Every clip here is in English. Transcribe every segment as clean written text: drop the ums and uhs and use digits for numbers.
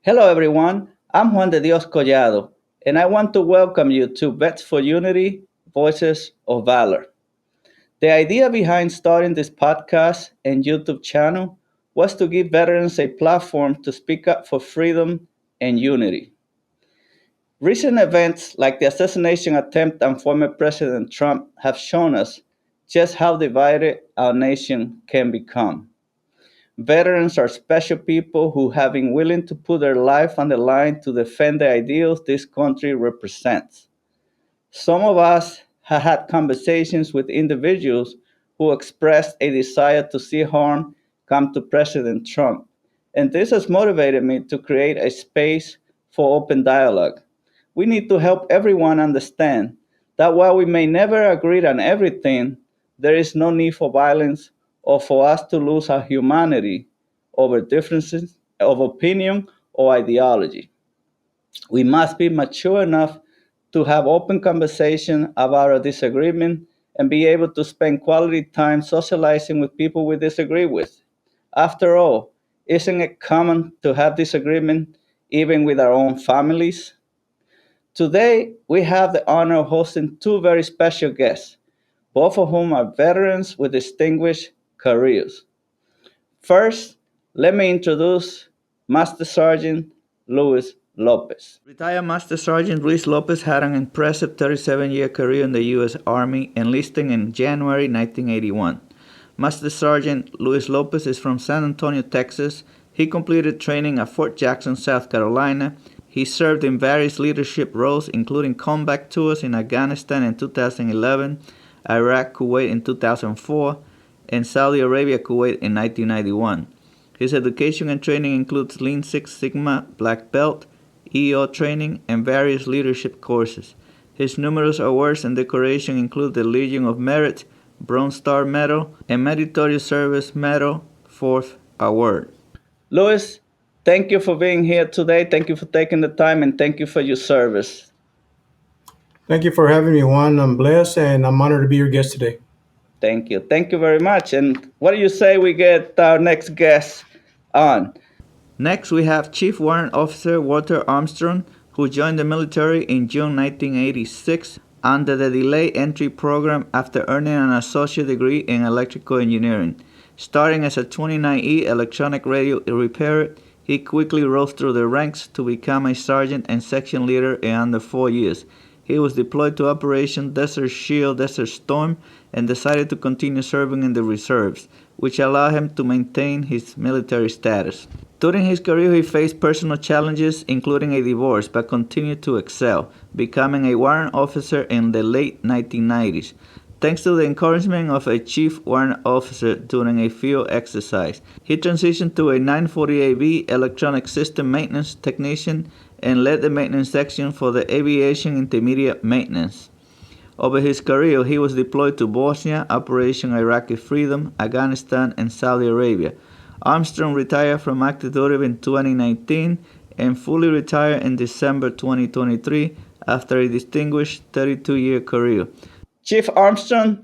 Hello, everyone. I'm Juan de Dios Collado, and I want to welcome you to Vets for Unity Voices of Valor. The idea behind starting this podcast and YouTube channel was to give veterans a platform to speak up for freedom and unity. Recent events like the assassination attempt on former President Trump have shown us just how divided our nation can become. Veterans are special people who have been willing to put their life on the line to defend the ideals this country represents. Some of us have had conversations with individuals who expressed a desire to see harm come to President Trump, and this has motivated me to create a space for open dialogue. We need to help everyone understand that while we may never agree on everything, there is no need for violence or for us to lose our humanity over differences of opinion or ideology. We must be mature enough to have open conversation about our disagreement and be able to spend quality time socializing with people we disagree with. After all, isn't it common to have disagreement even with our own families? Today, we have the honor of hosting two very special guests, both of whom are veterans with distinguished careers. First, let me introduce Master Sergeant Luis Lopez. Retired Master Sergeant Luis Lopez had an impressive 37-year career in the U.S. Army, enlisting in January 1981. Master Sergeant Luis Lopez is from San Antonio, Texas. He completed training at Fort Jackson, South Carolina. He served in various leadership roles, including combat tours in Afghanistan in 2011, Iraq, Kuwait in 2004, and Saudi Arabia, Kuwait in 1991. His education and training includes Lean Six Sigma Black Belt, EO training, and various leadership courses. His numerous awards and decorations include the Legion of Merit, Bronze Star Medal, and Meritorious Service Medal, 4th Award. Louis, thank you for being here today. Thank you for taking the time, and thank you for your service. Thank you for having me, Juan. I'm blessed and I'm honored to be your guest today. Thank you. Thank you very much. And what do you say we get our next guest on? Next, we have Chief Warrant Officer Walter Armstrong, who joined the military in June 1986 under the Delayed Entry Program after earning an associate degree in electrical engineering. Starting as a 29E electronic radio repairer, he quickly rose through the ranks to become a sergeant and section leader in under 4 years. He was deployed to Operation Desert Shield, Desert Storm, and decided to continue serving in the reserves, which allowed him to maintain his military status. During his career, he faced personal challenges, including a divorce, but continued to excel, becoming a warrant officer in the late 1990s. Thanks to the encouragement of a chief warrant officer during a field exercise, he transitioned to a 948B electronic system maintenance technician and led the maintenance section for the aviation intermediate maintenance. Over his career, he was deployed to Bosnia, Operation Iraqi Freedom, Afghanistan, and Saudi Arabia. Armstrong retired from active duty in 2019 and fully retired in December 2023 after a distinguished 32-year career. Chief Armstrong,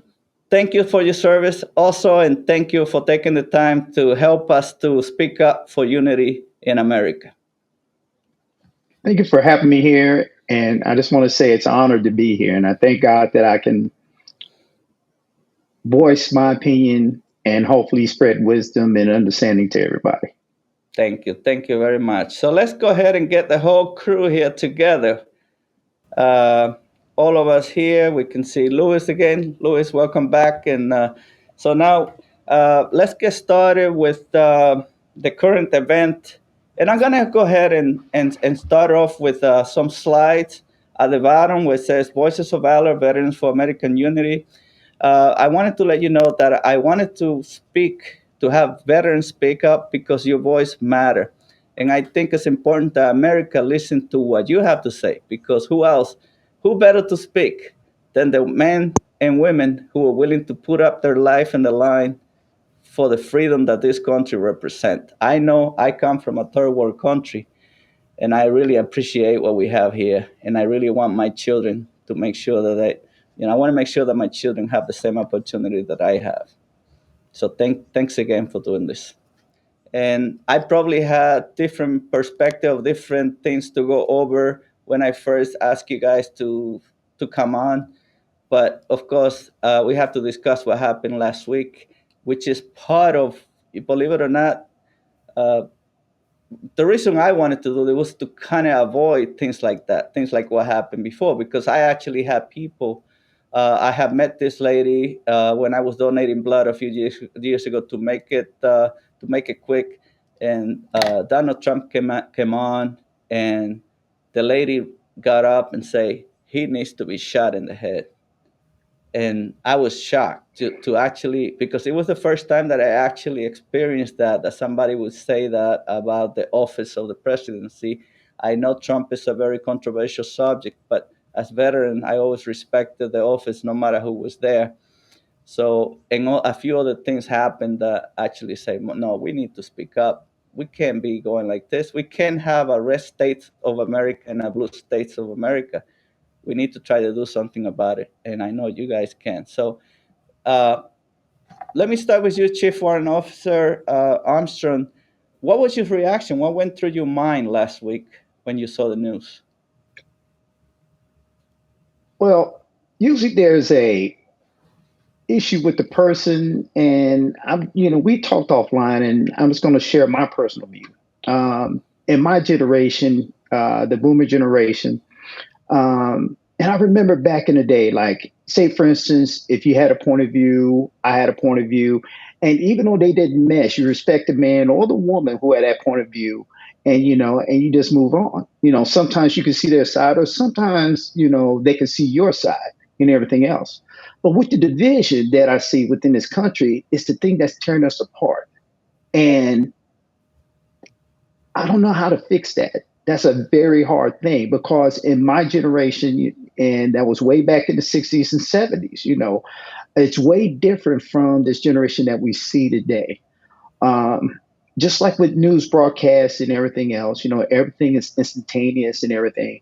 thank you for your service also, and thank you for taking the time to help us to speak up for unity in America. Thank you for having me here. And I just want to say it's an honor to be here. And I thank God that I can voice my opinion and hopefully spread wisdom and understanding to everybody. Thank you. Thank you very much. So let's go ahead and get the whole crew here together. All of us here, we can see Louis again. Louis, welcome back. And so now let's get started with the current event. And I'm going to go ahead and start off with some slides at the bottom where it says Voices of Valor, Veterans for American Unity. I wanted to let you know that I wanted to have veterans speak up because your voice matter. And I think it's important that America listen to what you have to say, because who better to speak than the men and women who are willing to put up their life in the line for the freedom that this country represents. I know I come from a third world country, and I really appreciate what we have here. And I really want my children to make sure that I want to make sure that my children have the same opportunity that I have. So thanks again for doing this. and I probably had different perspective, different things to go over when I first asked you guys to come on. But of course, we have to discuss what happened last week, which is part of, believe it or not, uh, the reason I wanted to do it was to kind of avoid things like that, things like what happened before, because I actually had people. I have met this lady when I was donating blood a few years ago to make it quick, and Donald Trump came on, and the lady got up and say he needs to be shot in the head, and I was shocked to actually, because it was the first time that I actually experienced that somebody would say that about the office of the presidency. I know Trump is a very controversial subject, but as veteran, I always respected the office no matter who was there. So, and a few other things happened that actually say, no, we need to speak up. We can't be going like this. We can't have a red states of America and a blue states of America. We need to try to do something about it, and I know you guys can. So uh, let me start with you, Chief Warrant Officer Armstrong. What was your reaction? What went through your mind last week when you saw the news? Well, usually there's a issue with the person, and we talked offline, and I'm just going to share my personal view. In my generation, the Boomer generation, and I remember back in the day, like, say, for instance, if you had a point of view, I had a point of view. And even though they didn't mesh, you respect the man or the woman who had that point of view. And you just move on. Sometimes you can see their side, or sometimes, they can see your side and everything else. But with the division that I see within this country, it's the thing that's tearing us apart. And I don't know how to fix that. That's a very hard thing because in my generation, and that was way back in the 60s and 70s, it's way different from this generation that we see today. Um, just like with news broadcasts and everything else, everything is instantaneous and everything,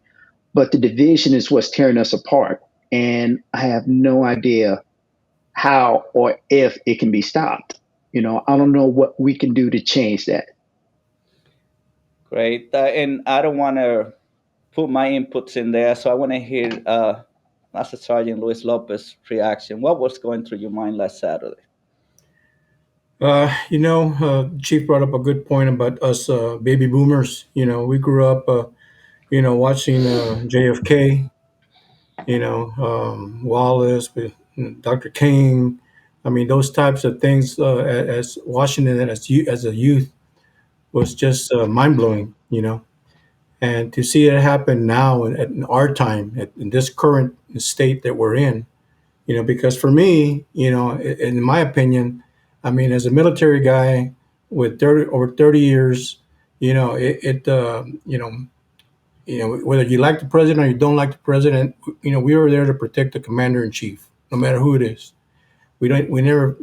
but the division is what's tearing us apart. And I have no idea how or if it can be stopped. I don't know what we can do to change that. Great. And I don't want to put my inputs in there, so I want to hear Master Sergeant Luis Lopez's reaction. What was going through your mind last Saturday? Chief brought up a good point about us baby boomers. We grew up, watching JFK, Wallace, with Dr. King. I mean, those types of things as Washington as a youth was just mind blowing. And to see it happen now in our time, in this current state that we're in, because for me, in my opinion, I mean, as a military guy with over 30 years, whether you like the president or you don't like the president, we were there to protect the commander in chief, no matter who it is. We never,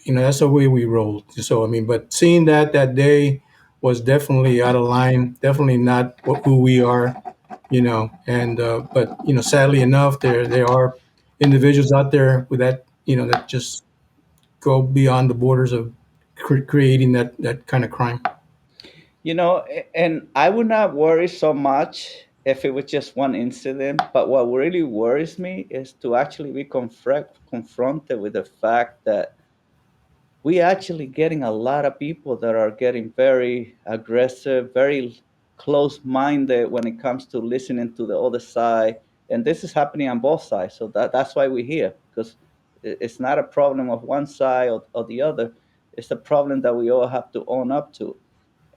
that's the way we rolled. So, I mean, but seeing that day was definitely out of line, definitely not who we are, and, but, sadly enough, there are individuals out there with that, that just go beyond the borders of creating that kind of crime. And I would not worry so much if it was just one incident, but what really worries me is to actually be confronted with the fact that we actually getting a lot of people that are getting very aggressive, very close-minded when it comes to listening to the other side, and this is happening on both sides. So that's why we're here, because it's not a problem of one side or the other. It's a problem that we all have to own up to,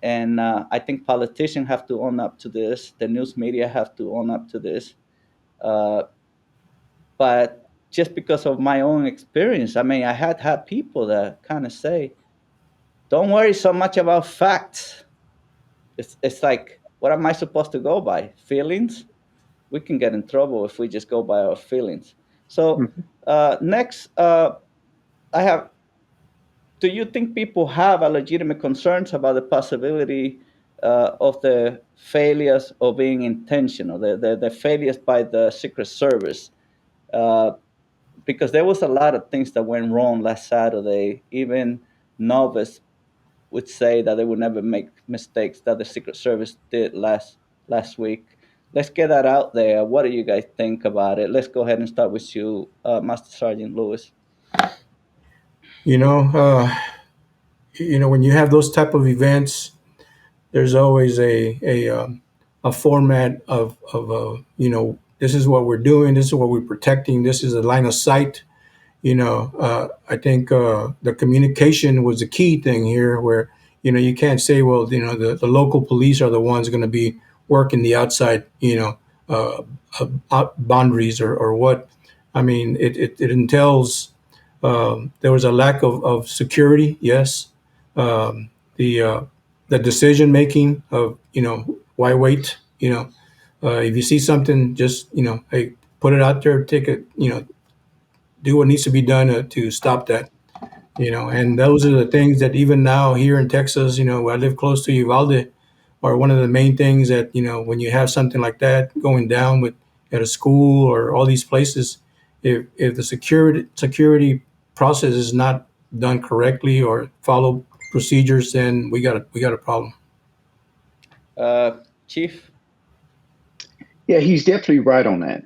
and I think politicians have to own up to this. The news media have to own up to this. Uh, but just because of my own experience, I mean, I had people that kind of say, don't worry so much about facts. It's like, what am I supposed to go by? Feelings? We can get in trouble if we just go by our feelings. So Mhm. next, I have. Do you think people have a legitimate concerns about the possibility of the failures of being intentional, the failures by the Secret Service? Uh, because there was a lot of things that went wrong last Saturday. Even novice would say that they would never make mistakes that the Secret Service did last week. Let's get that out there. What do you guys think about it? Let's go ahead and start with you, Master Sergeant Lewis. You know, when you have those type of events, there's always a format of this is what we're doing, this is what we're protecting, this is a line of sight. I think the communication was the key thing here, where you can't say, well, the local police are the ones going to be working the outside, boundaries or what. I mean, it entails there was a lack of security, yes. The decision making of why wait, if you see something, just hey, put it out there, take it, do what needs to be done to stop that. And those are the things that even now here in Texas, where I live close to Uvalde, are one of the main things that when you have something like that going down with at a school or all these places, if the security process is not done correctly or follow procedures, then we got a problem. Chief? Yeah, he's definitely right on that.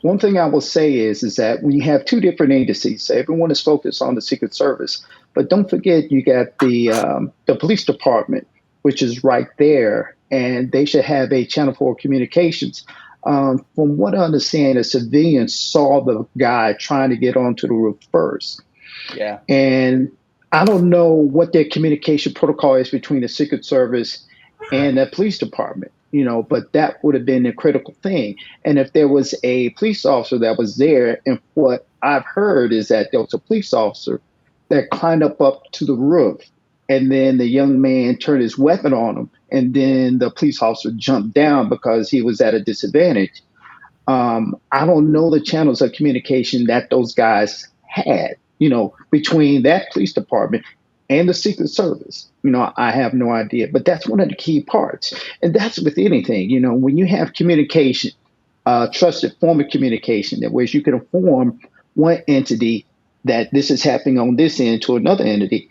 One thing I will say is that when you have two different agencies, so everyone is focused on the Secret Service, but don't forget you got the police department, which is right there, and they should have a channel for communications. From what I understand, a civilian saw the guy trying to get onto the roof first. Yeah. And I don't know what their communication protocol is between the Secret Service and the police department, but that would have been a critical thing. And if there was a police officer that was there, and what I've heard is that there was a police officer that climbed up to the roof, and then the young man turned his weapon on him, and then the police officer jumped down because he was at a disadvantage. I don't know the channels of communication that those guys had, between that police department and the Secret Service. I have no idea, but that's one of the key parts. And that's with anything, when you have communication, trusted form of communication, that where you can inform one entity that this is happening on this end to another entity,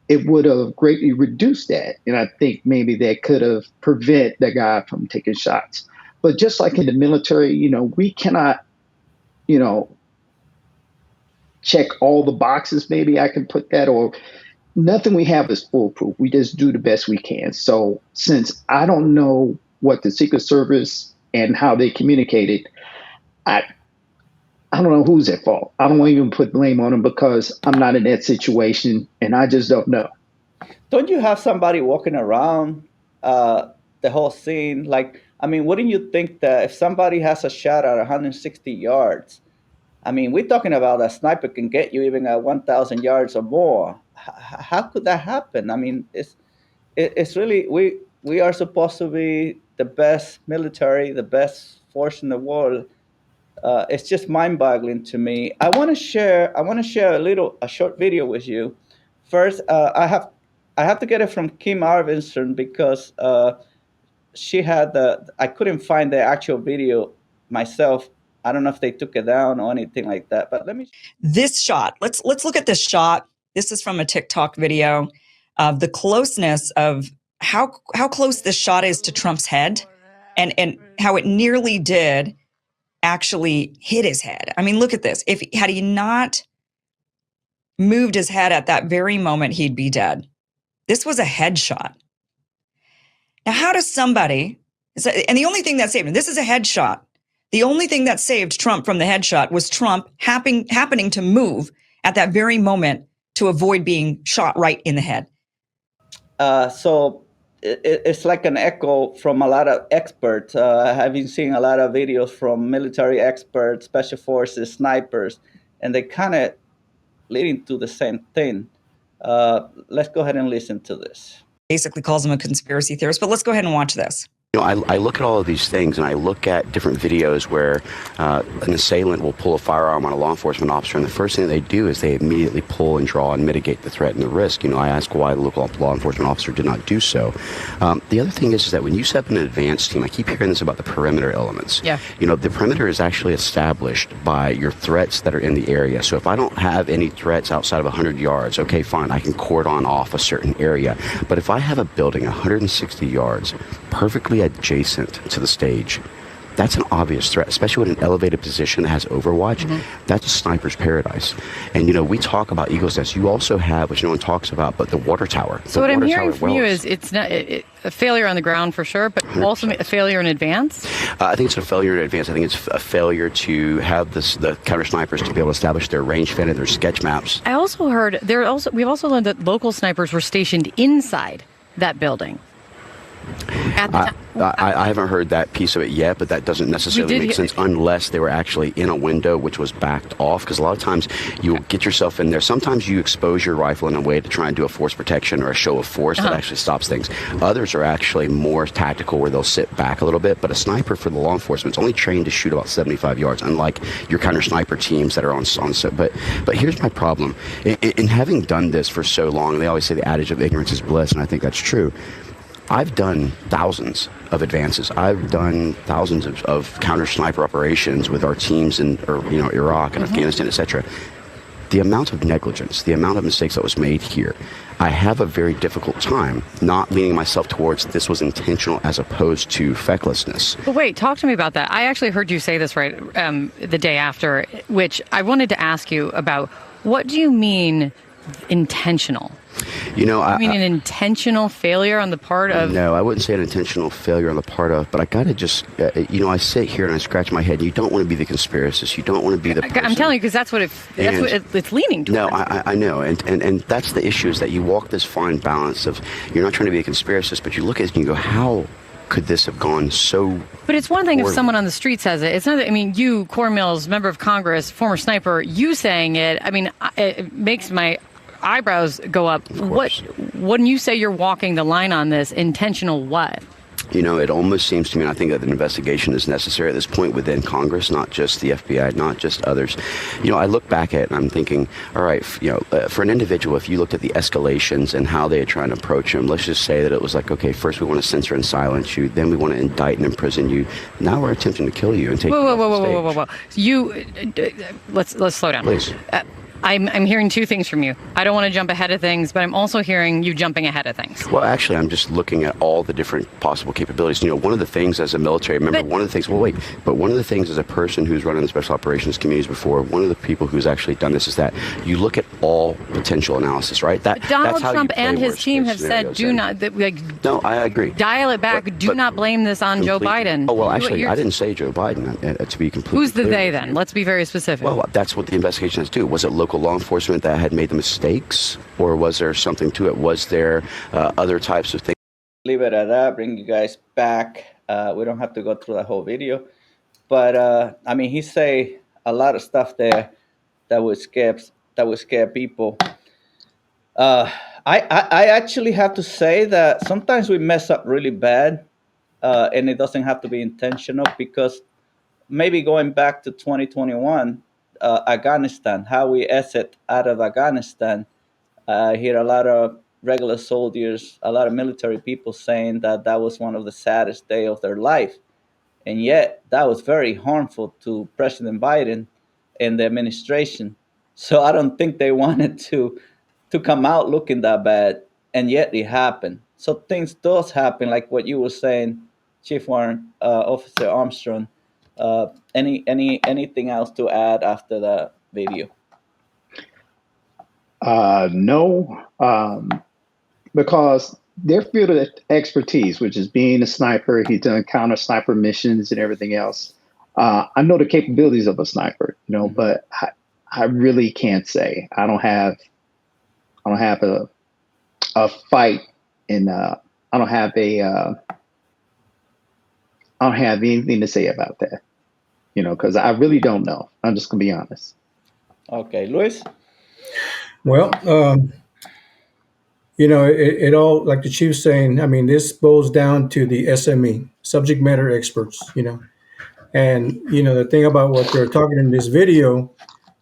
it would have greatly reduced that. And I think maybe that could have prevent the guy from taking shots. But just like in the military, we cannot, check all the boxes. Maybe I can put that, or nothing we have is foolproof. We just do the best we can. So since I don't know what the Secret Service and how they communicated, I don't know who's at fault. I don't even put blame on them because I'm not in that situation and I just don't know. Don't you have somebody walking around the whole scene? Like, I mean, wouldn't you think that if somebody has a shot at 160 yards, I mean, we're talking about a sniper can get you even at 1,000 yards or more. How could that happen? I mean, it's really we are supposed to be the best military, the best force in the world. It's just mind-boggling to me. I want to share a short video with you. First, I have to get it from Kim Arvinson because she had I couldn't find the actual video myself. I don't know if they took it down or anything like that. But let me. This shot. Let's look at this shot. This is from a TikTok video of the closeness of how close this shot is to Trump's head, and how it nearly did actually hit his head. I mean, look at this. Had he not moved his head at that very moment, he'd be dead. This was a headshot. Now, how does somebody, and the only thing that saved him, this is a headshot. The only thing that saved Trump from the headshot was Trump happening to move at that very moment to avoid being shot right in the head. So it's like an echo from a lot of experts. I've been seeing a lot of videos from military experts, special forces, snipers, and they kind of leading to the same thing. Let's go ahead and listen to this. Basically calls him a conspiracy theorist, but let's go ahead and watch this. I look at all of these things, and I look at different videos where an assailant will pull a firearm on a law enforcement officer, and the first thing they do is they immediately pull and draw and mitigate the threat and the risk. I ask why the local law enforcement officer did not do so. The other thing is that when you set up an advance team, I keep hearing this about the perimeter elements. Yeah. The perimeter is actually established by your threats that are in the area. So if I don't have any threats outside of 100 yards, okay, fine, I can cordon off a certain area. But if I have a building 160 yards perfectly adjacent to the stage, that's an obvious threat, especially with an elevated position that has overwatch. That's a sniper's paradise. And, we talk about Eagle's Nest. You also have, which no one talks about, but the water tower. So what I'm hearing from you is it's not a failure on the ground for sure, but 100%. Also a failure in advance? I think it's a failure in advance. I think it's a failure to have the counter snipers to be able to establish their range fin and their sketch maps. I also heard we've also learned that local snipers were stationed inside that building. I haven't heard that piece of it yet, but that doesn't necessarily make sense unless they were actually in a window which was backed off, because a lot of times you'll get yourself in there. Sometimes you expose your rifle in a way to try and do a force protection or a show of force that actually stops things. Others are actually more tactical, where they'll sit back a little bit, but a sniper for the law enforcement is only trained to shoot about 75 yards, unlike your counter sniper teams that are on set. But here's my problem. In having done this for so long, they always say the adage of ignorance is bliss, and I think that's true. I've done thousands of advances. I've done thousands of counter sniper operations with our teams in Iraq and Afghanistan, etc. The amount of negligence, the amount of mistakes that was made here, I have a very difficult time not leaning myself towards this was intentional as opposed to fecklessness. But wait, talk to me about that. I actually heard you say this right the day after, which I wanted to ask you about. What do you mean intentional? I mean an intentional failure on the part of... No, I wouldn't say an intentional failure on the part of, but I got to just, I sit here and I scratch my head. You don't want to be the conspiracist. You don't want to be the person. I'm telling you, because that's what it's leaning towards. No, I know. And that's the issue, is that you walk this fine balance of, you're not trying to be a conspiracist, but you look at it and you go, how could this have gone so... But it's one thing if someone on the street says it. It's not that, you, Corn Mills, member of Congress, former sniper, you saying it, it makes my eyebrows go up. When you say you're walking the line on this, intentional what? It almost seems to me, and I think that an investigation is necessary at this point within Congress, not just the FBI, not just others. I look back at it and I'm thinking, all right, for an individual, if you looked at the escalations and how they are trying to approach him, let's just say that it was like, okay, first we want to censor and silence you, then we want to indict and imprison you. Now we're attempting to kill you and take you off the stage. Let's slow down. Please. I'm hearing two things from you. I don't want to jump ahead of things, but I'm also hearing you jumping ahead of things. Well, actually, I'm just looking at all the different possible capabilities. One of the things as a military member, one of the things as a person who's run in the special operations communities before, one of the people who's actually done this is that you look at all potential analysis, right? Donald Trump and his team have said, No, I agree. Dial it back. Do not blame this on Joe Biden. Oh, well, actually, I didn't say Joe Biden, to be completely Who's the clear. they then? Let's be very specific. Well, that's what the investigation has to do. Was it local law enforcement that had made the mistakes, or was there something to it? Was there other types of things? Leave it at that. Bring you guys back. We don't have to go through the whole video, but he say a lot of stuff there that would scare people. I actually have to say that sometimes we mess up really bad, and it doesn't have to be intentional, because maybe going back to 2021. Afghanistan, how we exit out of Afghanistan. I hear a lot of regular soldiers, a lot of military people saying that was one of the saddest days of their life. And yet that was very harmful to President Biden and the administration. So I don't think they wanted to come out looking that bad. And yet it happened. So things does happen, like what you were saying, Chief Warren, Officer Armstrong. Anything else to add after the video? No, because their field of expertise, which is being a sniper, he's done counter sniper missions and everything else. I know the capabilities of a sniper, but I really can't say. I don't have a fight, and I don't have anything to say about that, because I really don't know. I'm just gonna be honest. Okay, Luis. Well, it all, like the chief's saying, I mean, this boils down to the SME, subject matter experts. And, the thing about what they're talking in this video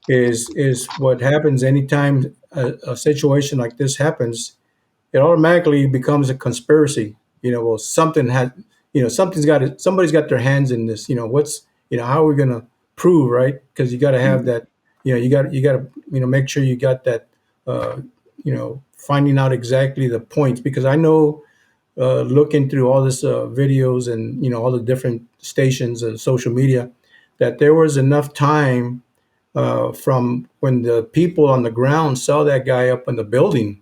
is what happens anytime a situation like this happens, it automatically becomes a conspiracy. Well, somebody's got their hands in this. How are we going to prove, right? Because you got to have that, you got to, make sure you got that, finding out exactly the points. Because I know, looking through all this videos and, all the different stations and social media, that there was enough time from when the people on the ground saw that guy up in the building,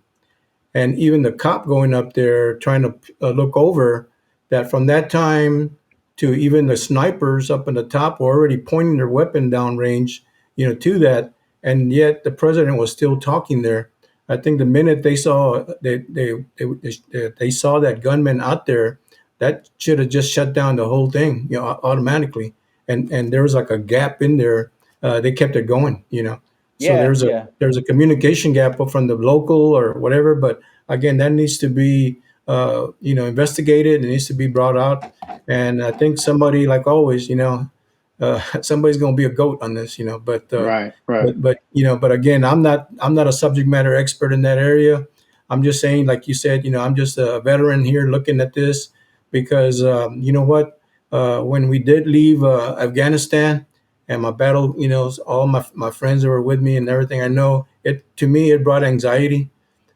and even the cop going up there trying to look over, that from that time to even the snipers up in the top were already pointing their weapon down range, to that, and yet the president was still talking there. I think the minute they saw they saw that gunman out there, that should have just shut down the whole thing, automatically. And there was like a gap in there. They kept it going. So Yeah, there's a yeah. there's a communication gap from the local or whatever. But again, that needs to be investigated. It needs to be brought out. And I think somebody, like always, somebody's going to be a goat on this. But Right, right. but again, I'm not a subject matter expert in that area. I'm just saying, like you said, I'm just a veteran here looking at this, because you know what, when we did leave Afghanistan, and my battle, all my friends that were with me and everything, I know it, to me, it brought anxiety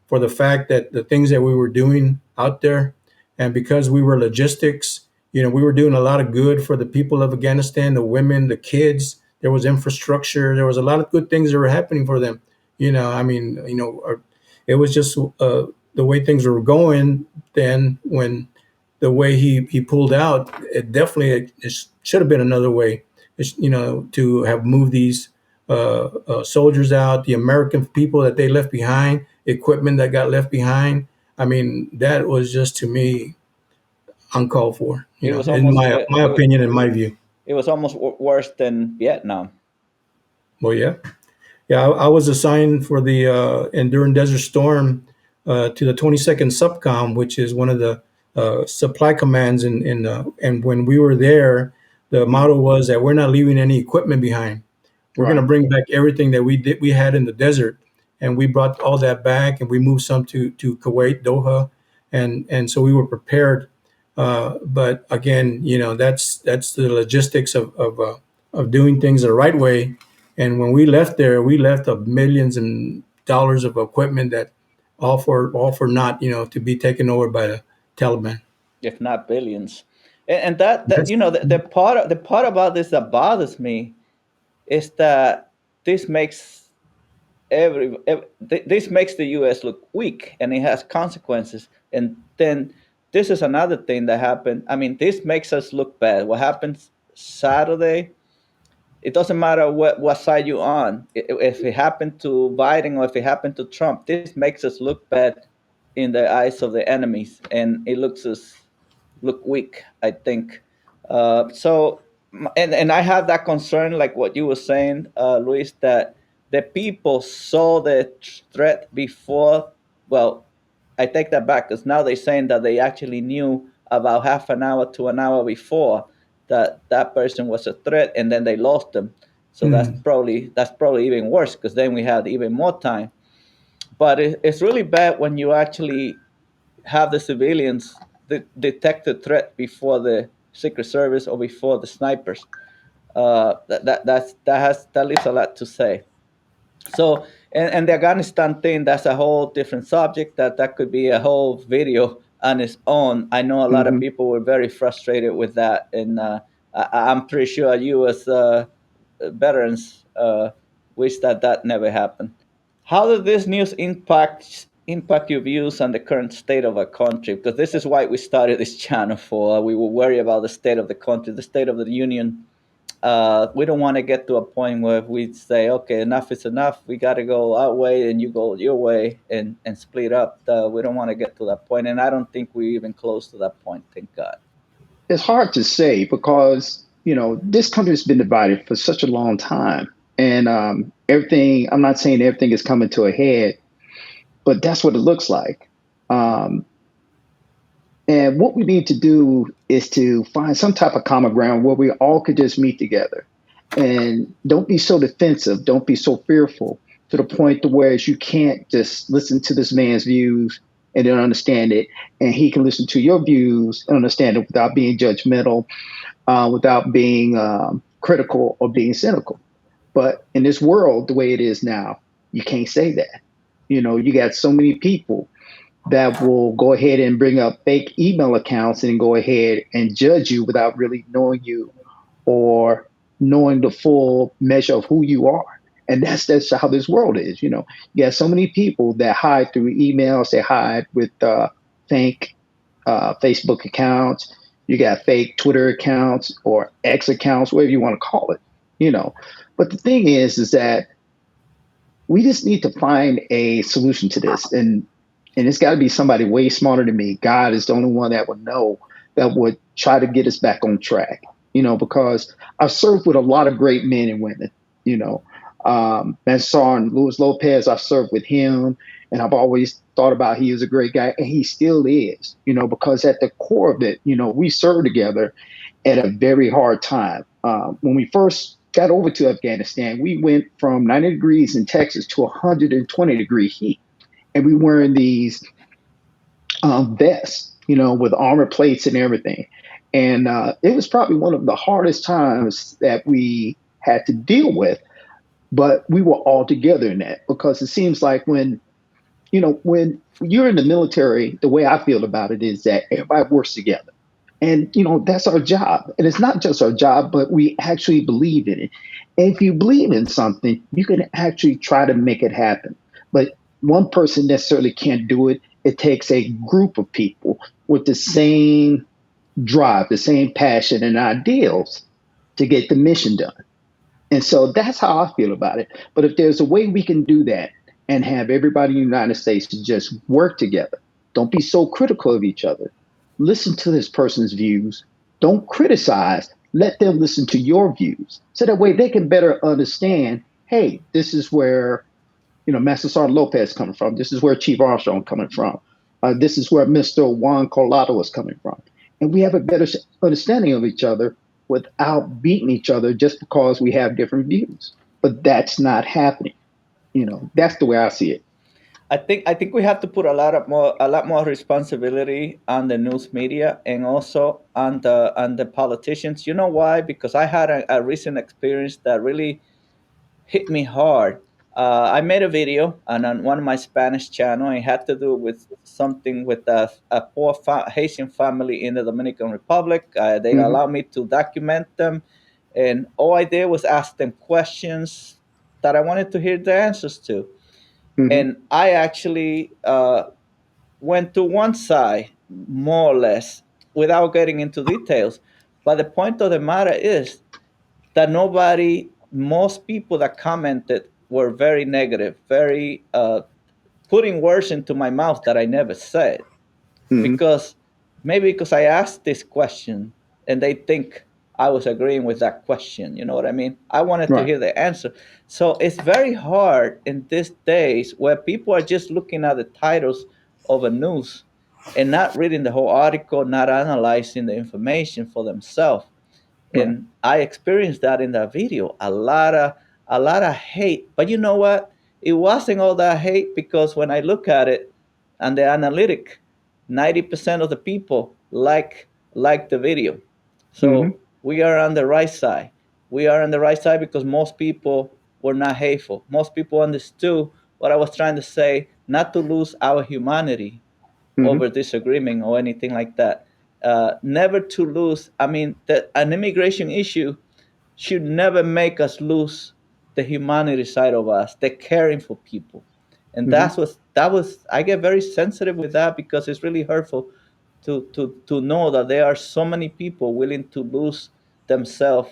for the fact that the things that we were doing out there, and because we were logistics, we were doing a lot of good for the people of Afghanistan, the women, the kids. There was infrastructure. There was a lot of good things that were happening for them. I mean, it was just the way things were going then. When the way he pulled out, it definitely, it should have been another way. To have moved these soldiers out, the American people that they left behind, equipment that got left behind. I mean, that was just, to me, uncalled for. It was In almost my opinion, in my view. it was almost worse than Vietnam. Well, yeah, yeah. I was assigned for the Enduring Desert Storm to the 22nd Subcom, which is one of the supply commands. And when we were there, the motto was that we're not leaving any equipment behind. We're going to Right. bring back everything that we had in the desert, and we brought all that back, and we moved some to Kuwait, Doha, and so we were prepared. But again, that's the logistics of doing things the right way. And when we left there, we left of millions and dollars of equipment that all for not, to be taken over by the Taliban. If not billions. And that That's the part about this that bothers me is that this makes this makes the U.S. look weak, and it has consequences. And then this is another thing that happened. I mean, this makes us look bad. What happens Saturday? It doesn't matter what side you're on. If it happened to Biden or if it happened to Trump, this makes us look bad in the eyes of the enemies, and it looks us look weak, I think. So, and I have that concern, like what you were saying, Luis, that the people saw the threat before. Well, I take that back, because now they're saying that they actually knew about half an hour to an hour before that that person was a threat, and then they lost them. So mm, that's probably even worse, because then we had even more time. But it's really bad when you actually have the civilians detect the threat before the Secret Service or before the snipers. That leaves a lot to say. So, and the Afghanistan thing, that's a whole different subject. That could be a whole video on its own. I know a lot of Hmm. people were very frustrated with that, and I'm pretty sure you, as veterans, wish that that never happened. How did this news impact your views on the current state of our country? Because this is why we started this channel for. We were worried about the state of the country, the state of the union. We don't want to get to a point where we say, okay, enough is enough. We got to go our way and you go your way, and split up. We don't want to get to that point, and I don't think we're even close to that point. Thank God. It's hard to say because, this country's been divided for such a long time. And everything, I'm not saying everything is coming to a head, but that's what it looks like. Um, and what we need to do is to find some type of common ground where we all could just meet together. And don't be so defensive. Don't be so fearful to the point to where you can't just listen to this man's views and then understand it, and he can listen to your views and understand it without being judgmental, without being critical or being cynical. But in this world, the way it is now, you can't say that. You got so many people that will go ahead and bring up fake email accounts and go ahead and judge you without really knowing you or knowing the full measure of who you are. And that's how this world is. You got so many people that hide through emails, they hide with fake Facebook accounts. You got fake Twitter accounts or X accounts, whatever you want to call it. But the thing is that we just need to find a solution to this, and it's got to be somebody way smarter than me. God is the only one that would know, that would try to get us back on track. Because I've served with a lot of great men and women. Mansar and Luis Lopez, I've served with him, and I've always thought about he was a great guy, and he still is. Because at the core of it, we served together at a very hard time. When we first got over to Afghanistan, we went from 90 degrees in Texas to 120-degree heat. And we were in these vests, with armor plates and everything. And it was probably one of the hardest times that we had to deal with. But we were all together in that, because it seems like when you're in the military, the way I feel about it is that everybody works together. And, that's our job. And it's not just our job, but we actually believe in it. And if you believe in something, you can actually try to make it happen. But one person necessarily can't do it. It takes a group of people with the same drive, the same passion and ideals to get the mission done. And so that's how I feel about it. But if there's a way we can do that and have everybody in the United States to just work together, don't be so critical of each other. Listen to this person's views. Don't criticize. Let them listen to your views. So that way they can better understand, hey, this is where Master Sergeant Lopez coming from. This is where Chief Armstrong coming from. This is where Mr. Juan Colado is coming from. And we have a better understanding of each other without beating each other just because we have different views. But that's not happening. That's the way I see it. I think we have to put a lot more responsibility on the news media and also on the politicians. You know why? Because I had a recent experience that really hit me hard. I made a video on one of my Spanish channel. It had to do with something with a poor Haitian family in the Dominican Republic. They Mm-hmm. allowed me to document them, and all I did was ask them questions that I wanted to hear the answers to. Mm-hmm. And I actually went to one side, more or less, without getting into details. But the point of the matter is that most people that commented were very negative, very putting words into my mouth that I never said. Mm-hmm. Because maybe because I asked this question and they think I was agreeing with that question. You know what I mean? I wanted to Right. hear the answer. So it's very hard in these days where people are just looking at the titles of a news and not reading the whole article, not analyzing the information for themselves. Right. And I experienced that in that video. A lot of hate. But you know what? It wasn't all that hate, because when I look at it and the analytic, 90% of the people like the video. Mm-hmm. So we are on the right side. We are on the right side because most people were not hateful. Most people understood what I was trying to say, not to lose our humanity Mm-hmm. over disagreement or anything like that. Never to lose. I mean, an immigration issue should never make us lose the humanity side of us, the caring for people. And Mm-hmm. that was I get very sensitive with that, because it's really hurtful to know that there are so many people willing to lose themselves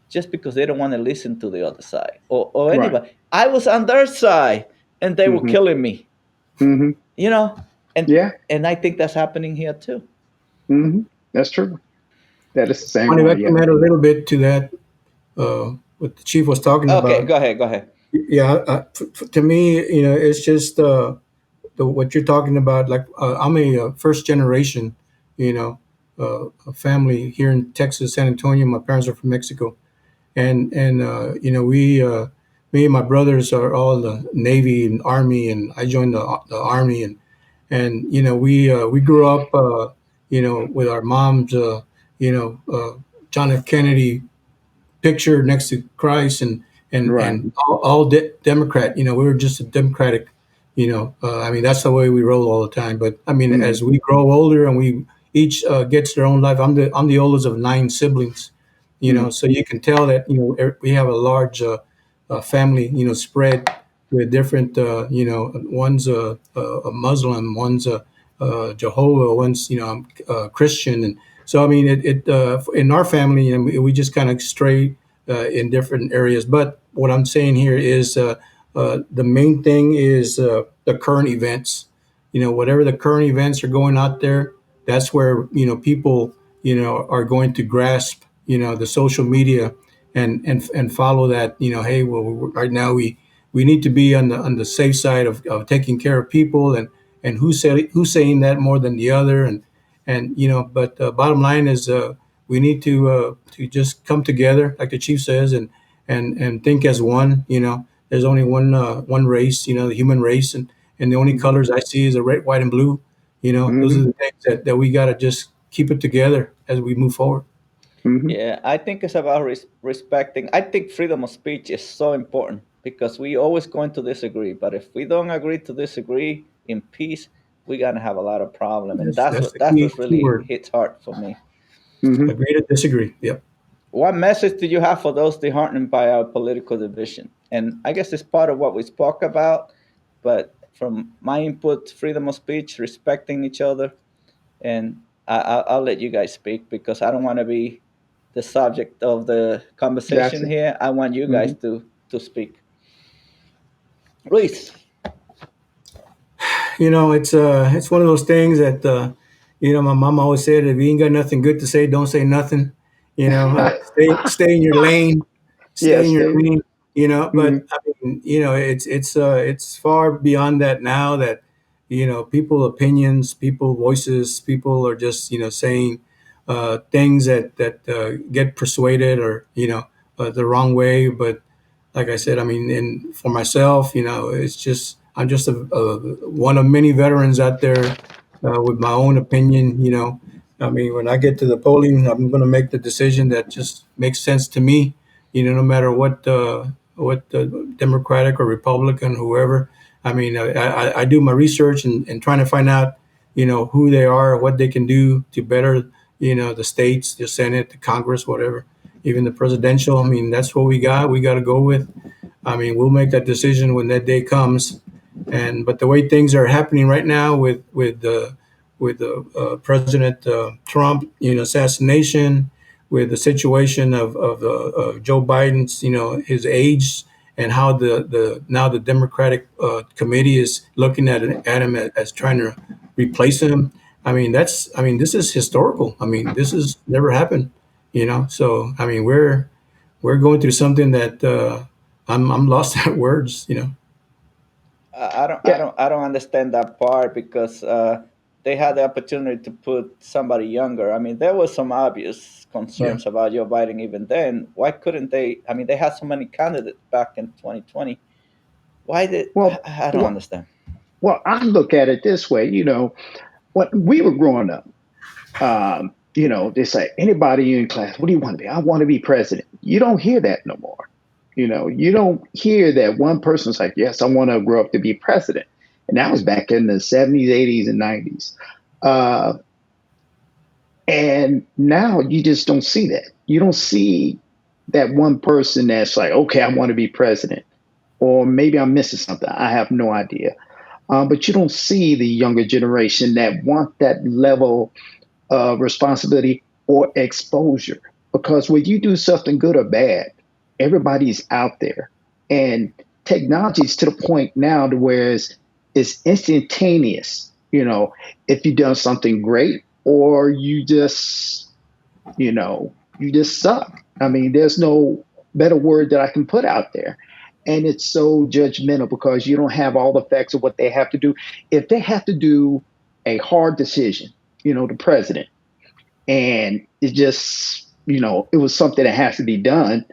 just because they don't want to listen to the other side, or Right. anybody. I was on their side and they were Mm-hmm. killing me, Mm-hmm. you know, and Yeah. and I think that's happening here too. Mm-hmm. That's true. That is the same And if I way. can Yeah. add a little bit to that, what the chief was talking Okay, about. go ahead. Yeah, to me, it's just what you're talking about, like I'm a first generation, you know, a family here in Texas, San Antonio. My parents are from Mexico, and we me and my brothers are all the Navy and Army, and I joined the Army, and we grew up with our moms, John F. Kennedy picture next to Christ, Right. and all Democrat. We were just a Democratic. I mean, that's the way we roll all the time. But I mean, Mm-hmm. as we grow older and we each gets their own life. I'm the oldest of 9 siblings. So you can tell that we have a large family. Spread with different. One's a Muslim, one's a Jehovah, one's Christian, and so I mean in our family, and we just kind of stray in different areas. But what I'm saying here is the main thing is the current events. Whatever the current events are going out there, that's where people are going to grasp the social media and follow that. Hey, well, right now we need to be on the safe side of taking care of people, and who's saying that more than the other, and but bottom line is we need to just come together, like the chief says, and think as one. There's only one race, the human race, and the only colors I see is the red, white, and blue. Those are Mm-hmm. the things that we got to just keep it together as we move forward. Mm-hmm. Yeah, I think it's about respecting. I think freedom of speech is so important because we always going to disagree. But if we don't agree to disagree in peace, we're gonna have a lot of problem, and that's That's what the that's key what really word. hits hard for me. Mm-hmm. Agree to disagree. Yep. What message do you have for those disheartened by our political division? And I guess it's part of what we spoke about, but from my input, freedom of speech, respecting each other, and I'll let you guys speak because I don't want to be the subject of the conversation Gotcha. here. I want you Mm-hmm. guys to speak. Luis. It's one of those things that my mom always said, if you ain't got nothing good to say, don't say nothing. Stay in your lane, stay in Yes, your David. lane. Mm-hmm. But I mean, it's far beyond that now. That people opinions, people voices, people are just saying things that get persuaded or the wrong way. But like I said, I mean, and for myself, it's just I'm just one of many veterans out there with my own opinion. I mean, when I get to the polling, I'm going to make the decision that just makes sense to me. No matter what Democratic or Republican, whoever. I mean, I do my research and trying to find out, who they are, what they can do to better, the states, the Senate, the Congress, whatever, even the presidential. I mean, that's what we got. We got to go with. I mean, we'll make that decision when that day comes. But the way things are happening right now with President Trump, assassination, with the situation of Joe Biden's, his age, and how the Democratic committee is looking at him as trying to replace him. I mean, this is historical. I mean, this has never happened. So I mean, we're going through something that I'm lost at words. Yeah. I don't understand that part because they had the opportunity to put somebody younger. I mean, there was some obvious Yeah. concerns about Joe Biden even then. Why couldn't they? I mean, they had so many candidates back in 2020. Why did Well, I don't well, understand. well, I look at it this way. When we were growing up, they say, anybody in class, what do you want to be? I want to be president. You don't hear that no more. You don't hear that one person's like, yes, I want to grow up to be president. And that was back in the 70s, 80s, and 90s. Uh, and now you just don't see that. You don't see that one person that's like, okay, I want to be president. Or maybe I'm missing something. I have no idea. But you don't see the younger generation that want that level responsibility or exposure. Because when you do something good or bad, everybody's out there. And technology is to the point now to where it's instantaneous. If you've done something great or you just suck. I mean, there's no better word that I can put out there. and it's so judgmental because you don't have all the facts of what they have to do. If they have to do a hard decision, the president, and it just, it was something that has to be done,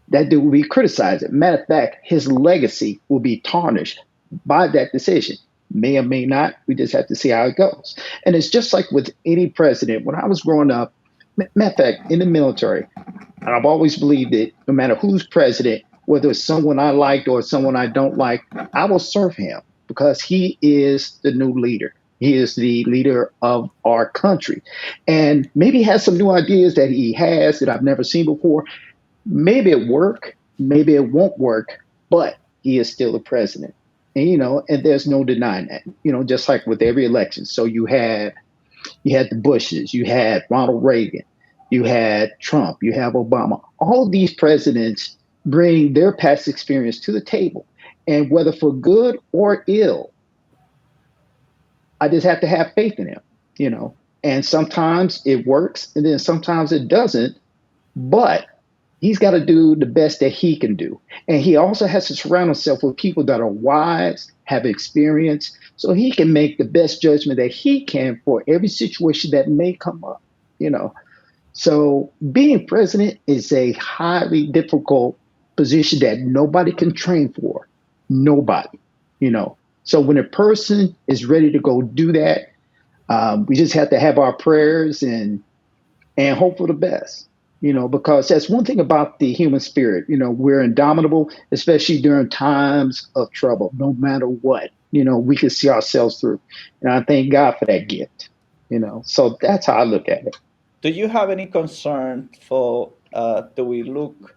that dude will be criticized. Matter of fact, his legacy will be tarnished by that decision. May or may not. We just have to see how it goes. And it's just like with any president. When I was growing up, matter of fact, in the military, I've always believed that no matter who's president, whether it's someone I liked or someone I don't like, I will serve him because he is the new leader. He is the leader of our country. And maybe he has some new ideas that he has that I've never seen before. Maybe it work, maybe it won't work, but he is still the president. And and there's no denying that. Just like with every election. So you had the Bushes, you had Ronald Reagan, you had Trump, you have Obama. All of these presidents bring their past experience to the table. And whether for good or ill, I just have to have faith in him. And sometimes it works and then sometimes it doesn't. But he's got to do the best that he can do. And he also has to surround himself with people that are wise, have experience, so he can make the best judgment that he can for every situation that may come up. So being president is a highly difficult position that nobody can train for. Nobody. So when a person is ready to go do that, we just have to have our prayers and hope for the best. Because that's one thing about the human spirit. We're indomitable, especially during times of trouble, no matter what. We can see ourselves through. And I thank God for that gift. So that's how I look at it. Do you have any concern for do we look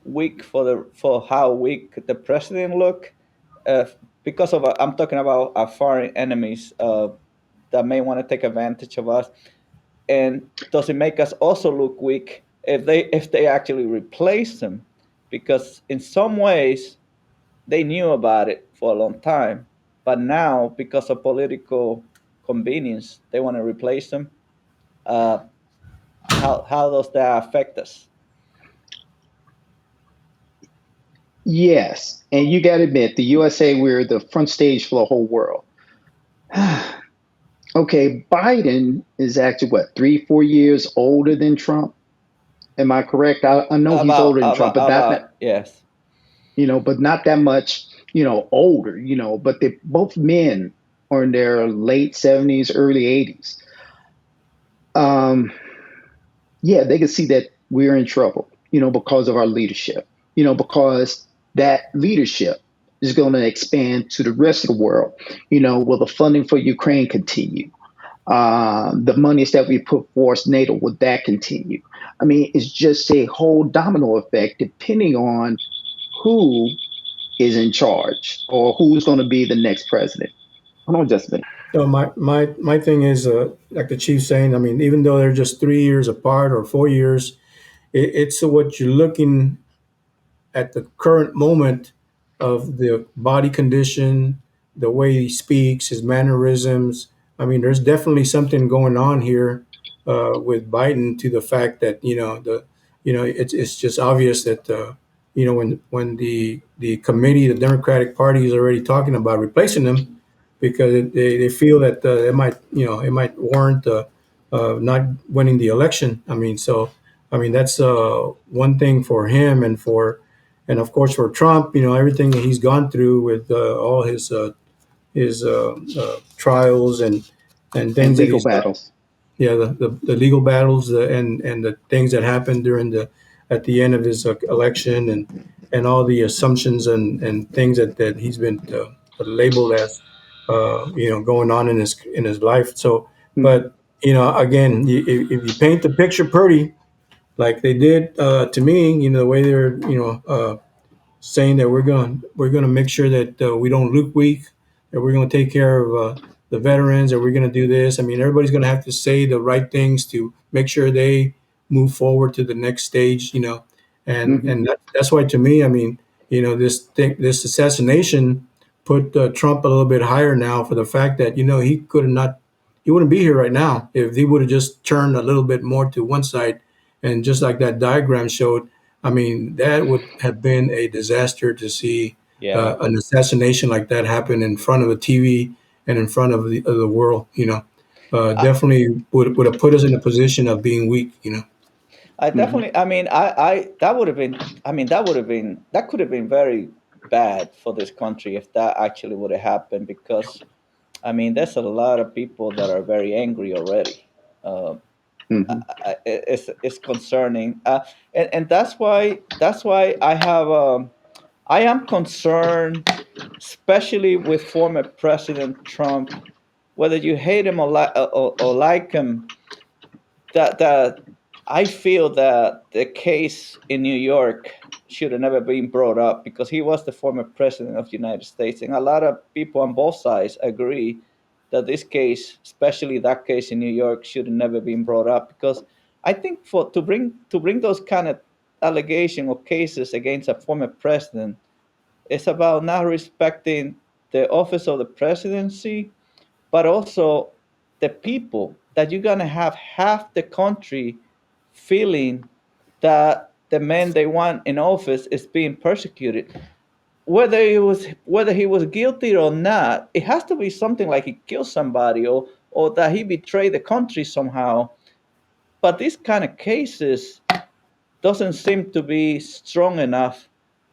weak for how weak the president look? Uh, because of I'm talking about our foreign enemies that may want to take advantage of us. And does it make us also look weak if they actually replace them? Because in some ways they knew about it for a long time, but now because of political convenience they want to replace them. Uh, how does that affect us? Yes. And you got to admit, the USA, we're the front stage for the whole world. Okay, Biden is actually what, 3, 4 years older than Trump? Am I correct? I know he's older than Trump, but Yes. but not that much, older, but they both men are in their late 70s, early 80s. Um, yeah, they can see that we're in trouble, because of our leadership, because that leadership is going to expand to the rest of the world. Will the funding for Ukraine continue? The monies that we put forth NATO, will that continue? I mean, it's just a whole domino effect depending on who is in charge or who's going to be the next president. Hold on just a minute. So my thing is, like the chief saying, I mean, even though they're just 3 years apart or 4 years, it's what you're looking at the current moment of the body condition, the way he speaks, his mannerisms. I mean, there's definitely something going on here with Biden, to the fact that it's just obvious that when the committee, the Democratic Party, is already talking about replacing him because they feel that it might warrant not winning the election. I mean, that's one thing for him, and of course for Trump, everything that he's gone through with all his trials and And things that legal he's done. battles. Yeah, the legal battles, and the things that happened at the end of his election, and all the assumptions and things that he's been labeled as going on in his life. So, Mhm. but again, if you paint the picture pretty, like they did to me, the way they're saying that we're gonna make sure that we don't look weak, that we're gonna take care of the veterans, that we're gonna do this. I mean, everybody's gonna have to say the right things to make sure they move forward to the next stage, and Mhm. and that's why, to me, I mean, this assassination put Trump a little bit higher now, for the fact that he wouldn't be here right now if he would have just turned a little bit more to one side, and just like that diagram showed. I mean, that would have been a disaster to see Yeah. an assassination like that happen in front of a TV and in front of the world. I, Definitely would have put us in a position of being weak. I Hmm. definitely. I mean, that would have been. I mean, that could have been very bad for this country if that actually would have happened. Because I mean, there's a lot of people that are very angry already. Uh, Hmm. it's concerning, and that's why I am concerned, especially with former President Trump. Whether you hate him or like him, that I feel that the case in New York should have never been brought up because he was the former president of the United States, and a lot of people on both sides agree that this case, especially that case in New York, should have never been brought up because I think for to bring those kind of allegation or cases against a former president, it's about not respecting the office of the presidency, but also the people that you're gonna have half the country feeling that the man they want in office is being persecuted. Whether he was guilty or not, it has to be something like he killed somebody or that he betrayed the country somehow. But these kind of cases doesn't seem to be strong enough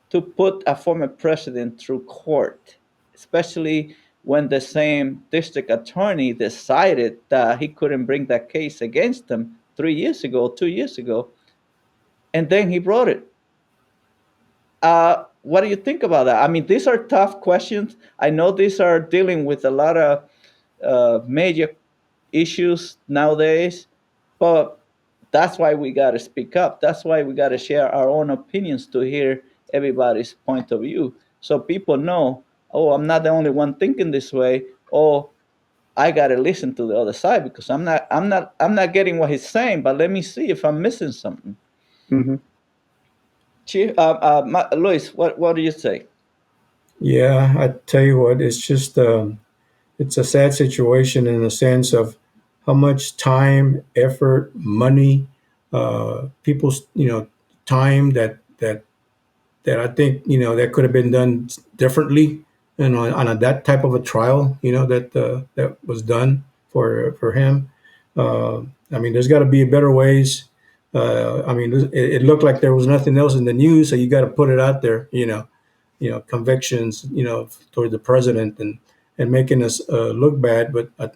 to put a former president through court, especially when the same district attorney decided that he couldn't bring that case against him 3 years ago, 2 years ago, and then he brought it. What do you think about that? I mean, these are tough questions. I know these are dealing with a lot of major issues nowadays, but that's why we got to speak up. That's why we got to share our own opinions to hear everybody's point of view, so people know. Oh, I'm not the only one thinking this way. Oh, I got to listen to the other side because I'm not getting what he's saying. But let me see if I'm missing something. Hmm. Chief, Luis, what do you say? Yeah, I tell you what, it's just it's a sad situation in the sense of how much time, effort, money, people's time that I think that could have been done differently, that type of a trial, that was done for him. I mean, there's got to be better ways. I mean, it looked like there was nothing else in the news, so you got to put it out there. Convictions, toward the president and making us look bad. But I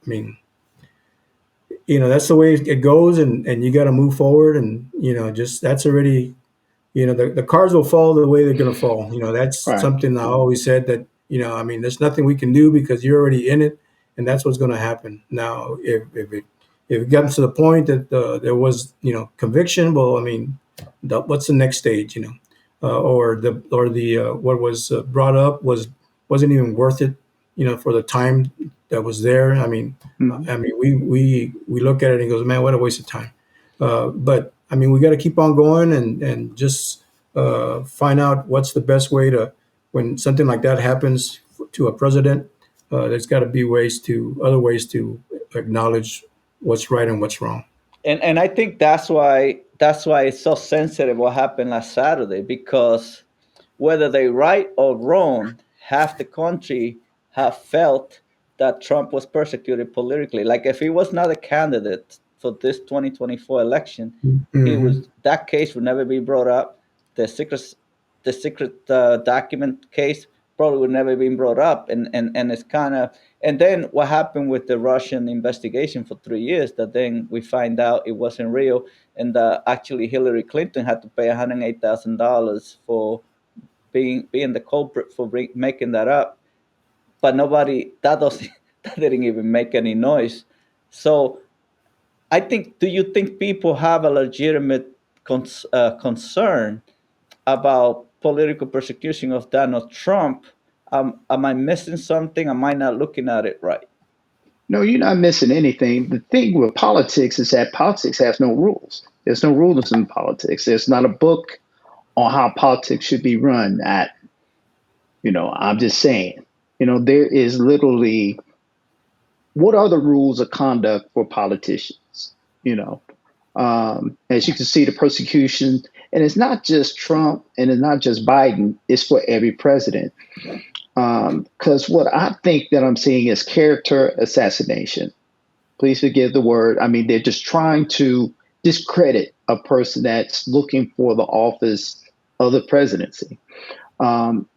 mean, that's the way it goes, and you got to move forward, and just that's already the cards will fall the way they're going to fall. That's Right. something I always said that, I mean, there's nothing we can do because you're already in it, and that's what's going to happen. Now, if it got to the point that there was, conviction, well, I mean, what's the next stage, or the what was brought up wasn't even worth it, for the time that was there. I mean, Hmm. we look at it and goes, man, what a waste of time. But I mean, we got to keep on going and just find out what's the best way to when something like that happens to a president. There's got to be other ways to acknowledge what's right and what's wrong. And I think that's why it's so sensitive what happened last Saturday because whether they right or wrong, half the country have felt that Trump was persecuted politically. Like if he was not a candidate for this 2024 election, he Hmm. was that case would never be brought up. The secret document case probably would never been brought up, and it's kind of and then what happened with the Russian investigation for 3 years that then we find out it wasn't real and actually Hillary Clinton had to pay $108,000 for being the culprit for making that up, but nobody that doesn't that didn't even make any noise. So I think, do you think people have a legitimate concern about political persecution of Donald Trump? Am I missing something? Am I not looking at it right? No, you're not missing anything. The thing with politics is that politics has no rules. There's no rules in politics. There's not a book on how politics should be run. I'm just saying. There is literally what are the rules of conduct for politicians? As you can see, the persecution And it's not just Trump and it's not just Biden, it's for every president. Because what I think that I'm seeing is character assassination. Please forgive the word. I mean, they're just trying to discredit a person that's looking for the office of the presidency.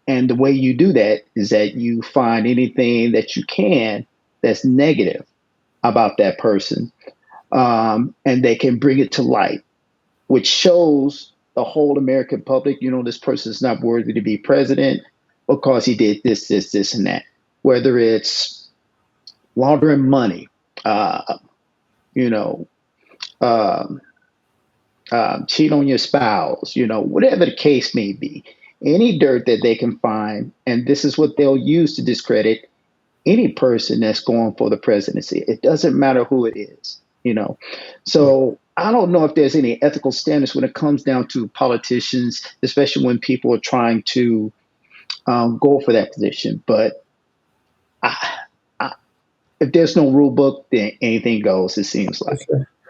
And the way you do that is that you find anything that you can that's negative about that person, and they can bring it to light, which shows the whole American public, this person is not worthy to be president because he did this, this, this, and that. Whether it's laundering money, you know, um, cheat on your spouse, whatever the case may be, any dirt that they can find, and this is what they'll use to discredit any person that's going for the presidency. It doesn't matter who it is. So I don't know if there's any ethical standards when it comes down to politicians, especially when people are trying to go for that position. But I, I, if there's no rule book, then anything goes. It seems like.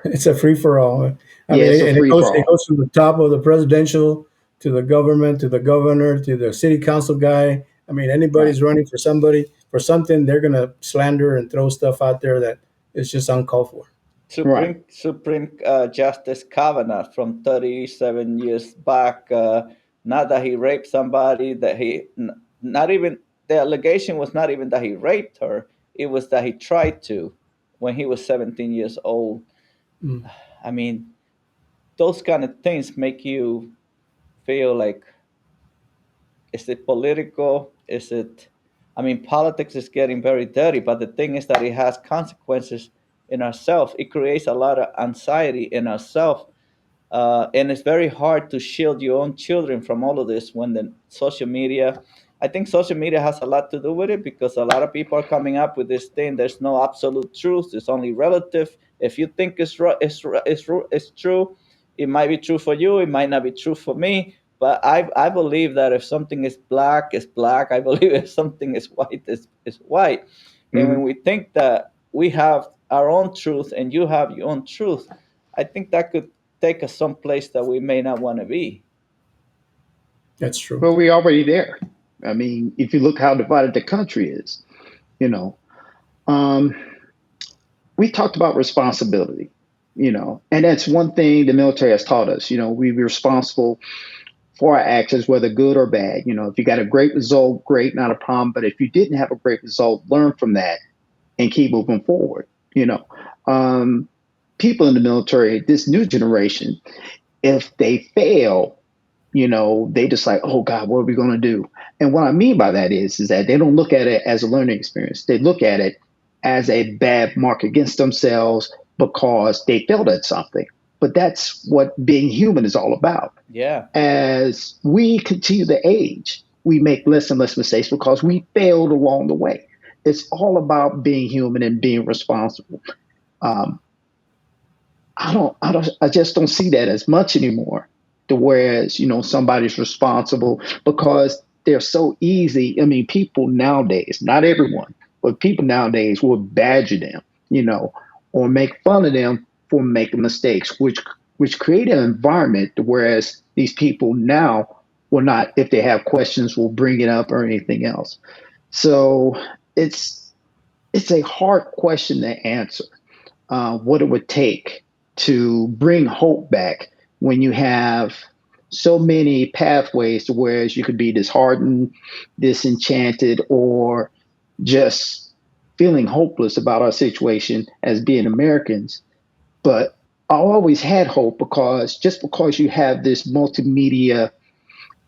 It's a free for all. I Yeah, mean, it's a and free for it all. goes from the top of the presidential to the government to the governor to the city council guy. I mean, Right. anybody's running for something, they're gonna slander and throw stuff out there that is just uncalled for. Right. Supreme Justice Kavanaugh from 37 years back. Not that he raped somebody, not even the allegation was not even that he raped her. It was that he tried to when he was 17 years old. Mm, I mean, those kind of things make you feel like, is it political? Is it? I mean, politics is getting very dirty, but the thing is that it has consequences in ourselves. It creates a lot of anxiety in ourselves, and it's very hard to shield your own children from all of this when the social media. I think social media has a lot to do with it because a lot of people are coming up with this thing. There's no absolute truth. It's only relative. If you think it's true, it might be true for you. It might not be true for me. But I believe that if something is black, it's black. I believe if something is white, it's white. And when Mhm. we think that we have our own truth and you have your own truth, I think that could take us someplace that we may not want to be. that's true. Well, we're already there. I mean, if you look how divided the country is, you know, um, we talked about responsibility, and that's one thing the military has taught us. We be responsible for our actions, whether good or bad. If you got a great result, great, not a problem. But if you didn't have a great result, learn from that and keep moving forward. You know, um, People in the military, this new generation, if they fail, they just like, oh God, what are we going to do? And what I mean by that is that they don't look at it as a learning experience. They look at it as a bad mark against themselves because they failed at something. But that's what being human is all about. Yeah. As we continue to age, we make less and less mistakes because we failed along the way. It's all about being human and being responsible. Um, I just don't see that as much anymore. To whereas, somebody's responsible because they're so easy. I mean, people nowadays, not everyone, but people nowadays will badger them, or make fun of them for making mistakes, which create an environment to whereas these people now will not, if they have questions, will bring it up or anything else. So it's it's a hard question to answer, what it would take to bring hope back when you have so many pathways to whereas you could be disheartened, disenchanted, or just feeling hopeless about our situation as being Americans. But I always had hope because just because you have this multimedia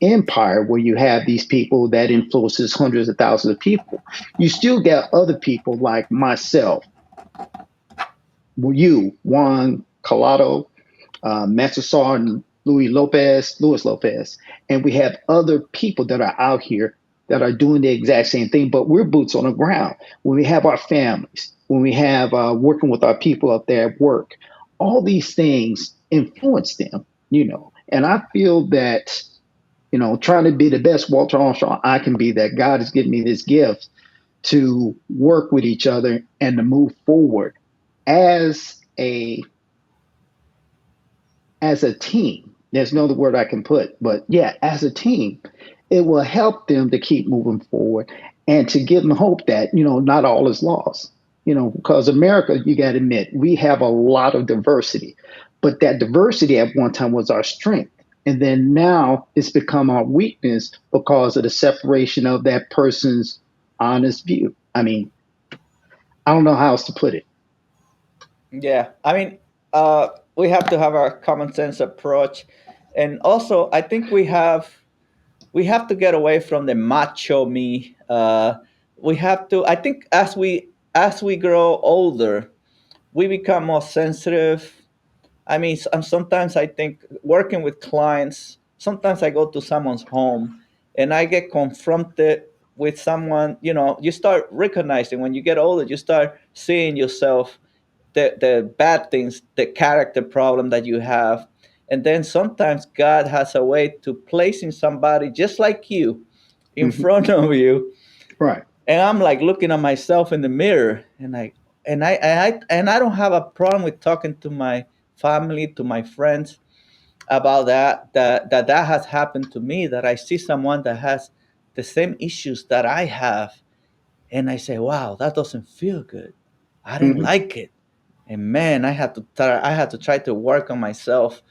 empire where you have these people that influences hundreds of thousands of people, you still get other people like myself, you, Juan Collado, Massasar, and Luis Lopez, and we have other people that are out here that are doing the exact same thing, but we're boots on the ground. When we have our families, when we have working with our people up there at work, all these things influence them. And I feel that, trying to be the best Walter Armstrong I can be, that God has given me this gift to work with each other and to move forward as a as a team, There's no other word I can put. But yeah, as a team, it will help them to keep moving forward and to give them hope that, not all is lost. Because America, you got to admit, we have a lot of diversity, but that diversity at one time was our strength. And then now it's become our weakness because of the separation of that person's honest view. I mean, I don't know how else to put it. Yeah, I mean, we have to have a common sense approach, and also I think we have to get away from the macho me. We have to. I think as we grow older, we become more sensitive. I mean, sometimes I think working with clients, sometimes I go to someone's home and I get confronted with someone, you start recognizing when you get older, you start seeing yourself, the bad things, the character problem that you have. And then sometimes God has a way to placing somebody just like you in Hmm. front of you, Right. and I'm like looking at myself in the mirror, and I don't have a problem with talking to my family, to my friends about that has happened to me, that I see someone that has the same issues that I have, and I say, wow, that doesn't feel good. I didn't Hmm. like it. And man, I had to try to work on myself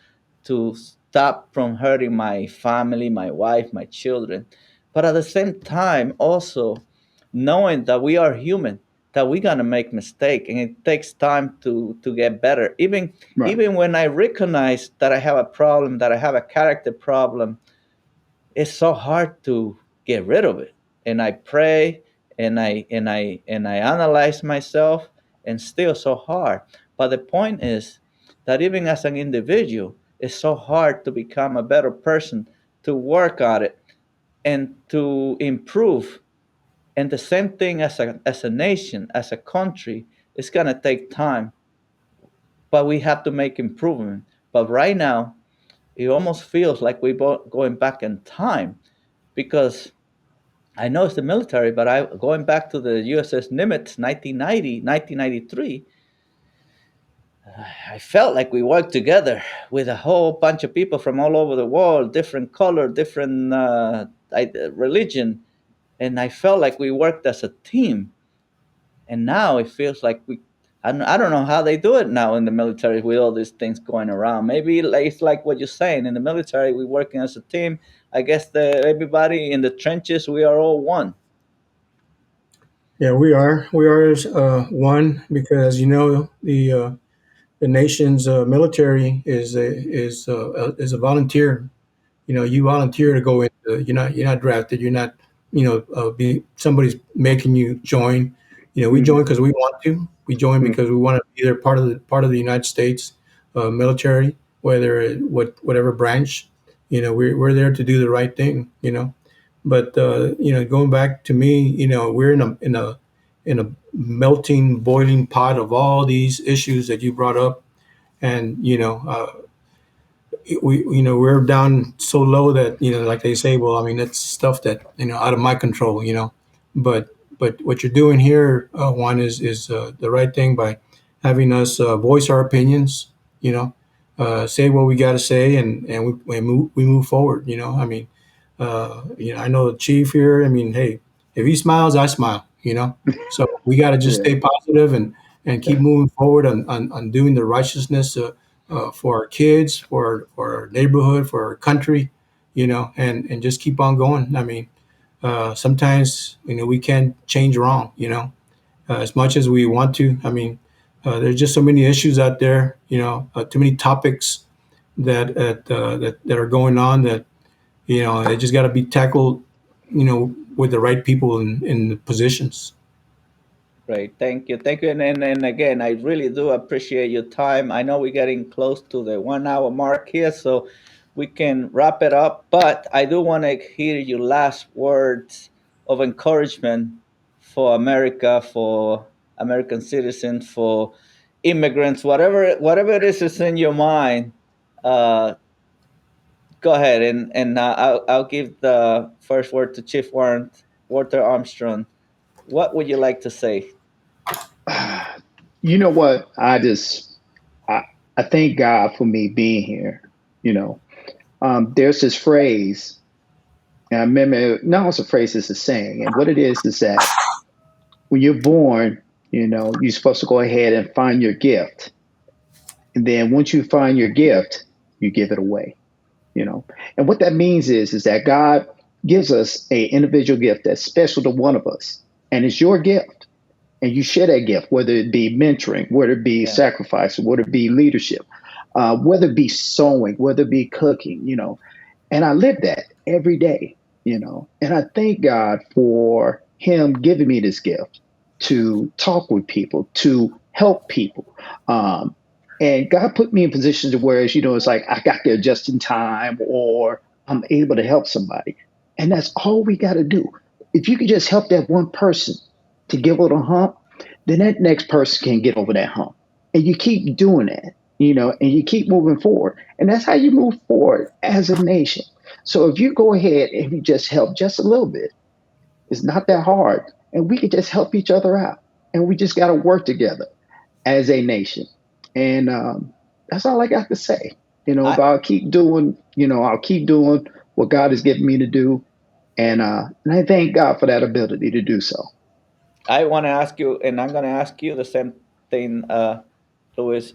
to stop from hurting my family, my wife, my children. But at the same time, also knowing that we are human, that we're gonna make mistake, and it takes time to get better. Even Right. even when I recognize that I have a problem, that I have a character problem, it's so hard to get rid of it. And I pray, and I analyze myself, and still so hard. But the point is that even as an individual, it's so hard to become a better person, to work on it, and to improve. And the same thing as a nation, as a country, it's gonna take time, but we have to make improvement. But right now, it almost feels like we're going back in time, because I know it's the military, but going back to the USS Nimitz, 1990, 1993, I felt like we worked together with a whole bunch of people from all over the world, different color, different religion, and I felt like we worked as a team. And now it feels like I don't know how they do it now in the military with all these things going around. Maybe it's like what you're saying. In the military, we're working as a team. I guess everybody in the trenches, we are all one. Yeah, we are. We are one because the nation's military is a volunteer. You volunteer to go into. You're not drafted. You're not. Be somebody's making you join. We Hmm. join because we want to. We join Hmm. because we want to be there, part of the United States military, whatever branch. We're there to do the right thing. But going back to me, we're in a melting, boiling pot of all these issues that you brought up, and we're down so low that like they say, well, I mean, that's stuff that out of my control. But what you're doing here, Juan, is the right thing by having us voice our opinions. Say what we got to say, and we move forward. I mean, I know the chief here. I mean, hey, if he smiles, I smile. So we got to just Yeah. stay positive and keep moving forward on doing the righteousness for our kids, for our neighborhood, for our country. And just keep on going. I mean, sometimes we can't change wrong. As much as we want to. I mean, there's just so many issues out there. Too many topics that are going on that they just got to be tackled, with the right people in the positions. Great, thank you, thank you, and again, I really do appreciate your time. I know we're getting close to the 1 hour mark here, so we can wrap it up. But I do want to hear your last words of encouragement for America, for American citizens, for immigrants, whatever it is that's in your mind. Uh, Go ahead, and I'll give the first word to Chief Warrant Walter Armstrong. What would you like to say? You know what? I thank God for me being here. You know, There's this phrase, and I remember, no, it's a phrase, it's a saying. And what it is that when you're born, you're supposed to go ahead and find your gift. And then once you find your gift, you give it away, you know. And what that means is that God gives us a individual gift that's special to one of us. And it's your gift. And you share that gift, whether it be mentoring, whether it be Yeah. sacrifice, whether it be leadership, whether it be sewing, whether it be cooking, And I live that every day, And I thank God for Him giving me this gift to talk with people, to help people. Um, and God put me in positions where, it's like I got there just in time or I'm able to help somebody. And that's all we got to do. If you could just help that one person to get over the hump, then that next person can get over that hump. And you keep doing that, and you keep moving forward. And that's how you move forward as a nation. So if you go ahead and you just help just a little bit, it's not that hard. And we can just help each other out. And we just got to work together as a nation. And that's all I got to say. If I, I'll keep doing, I'll keep doing what God has given me to do. And I thank God for that ability to do so. I want to ask you, and I'm going to ask you the same thing, Luis.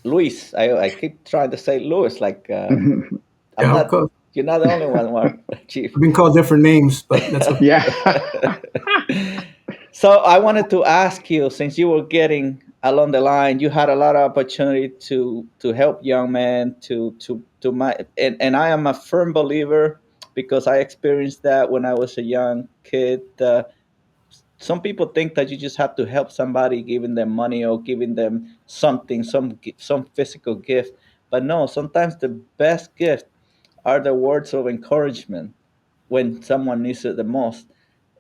Luis, I keep trying to say Luis, like I'm Yeah, not. You're not the only one, Mark, Chief. I've been called different names, but that's okay. Yeah. So I wanted to ask you, since you were getting along the line, you had a lot of opportunity to help young men to my and I am a firm believer because I experienced that when I was a young kid. Some people think that you just have to help somebody, giving them money or giving them something, some physical gift. But no, sometimes the best gift are the words of encouragement when someone needs it the most.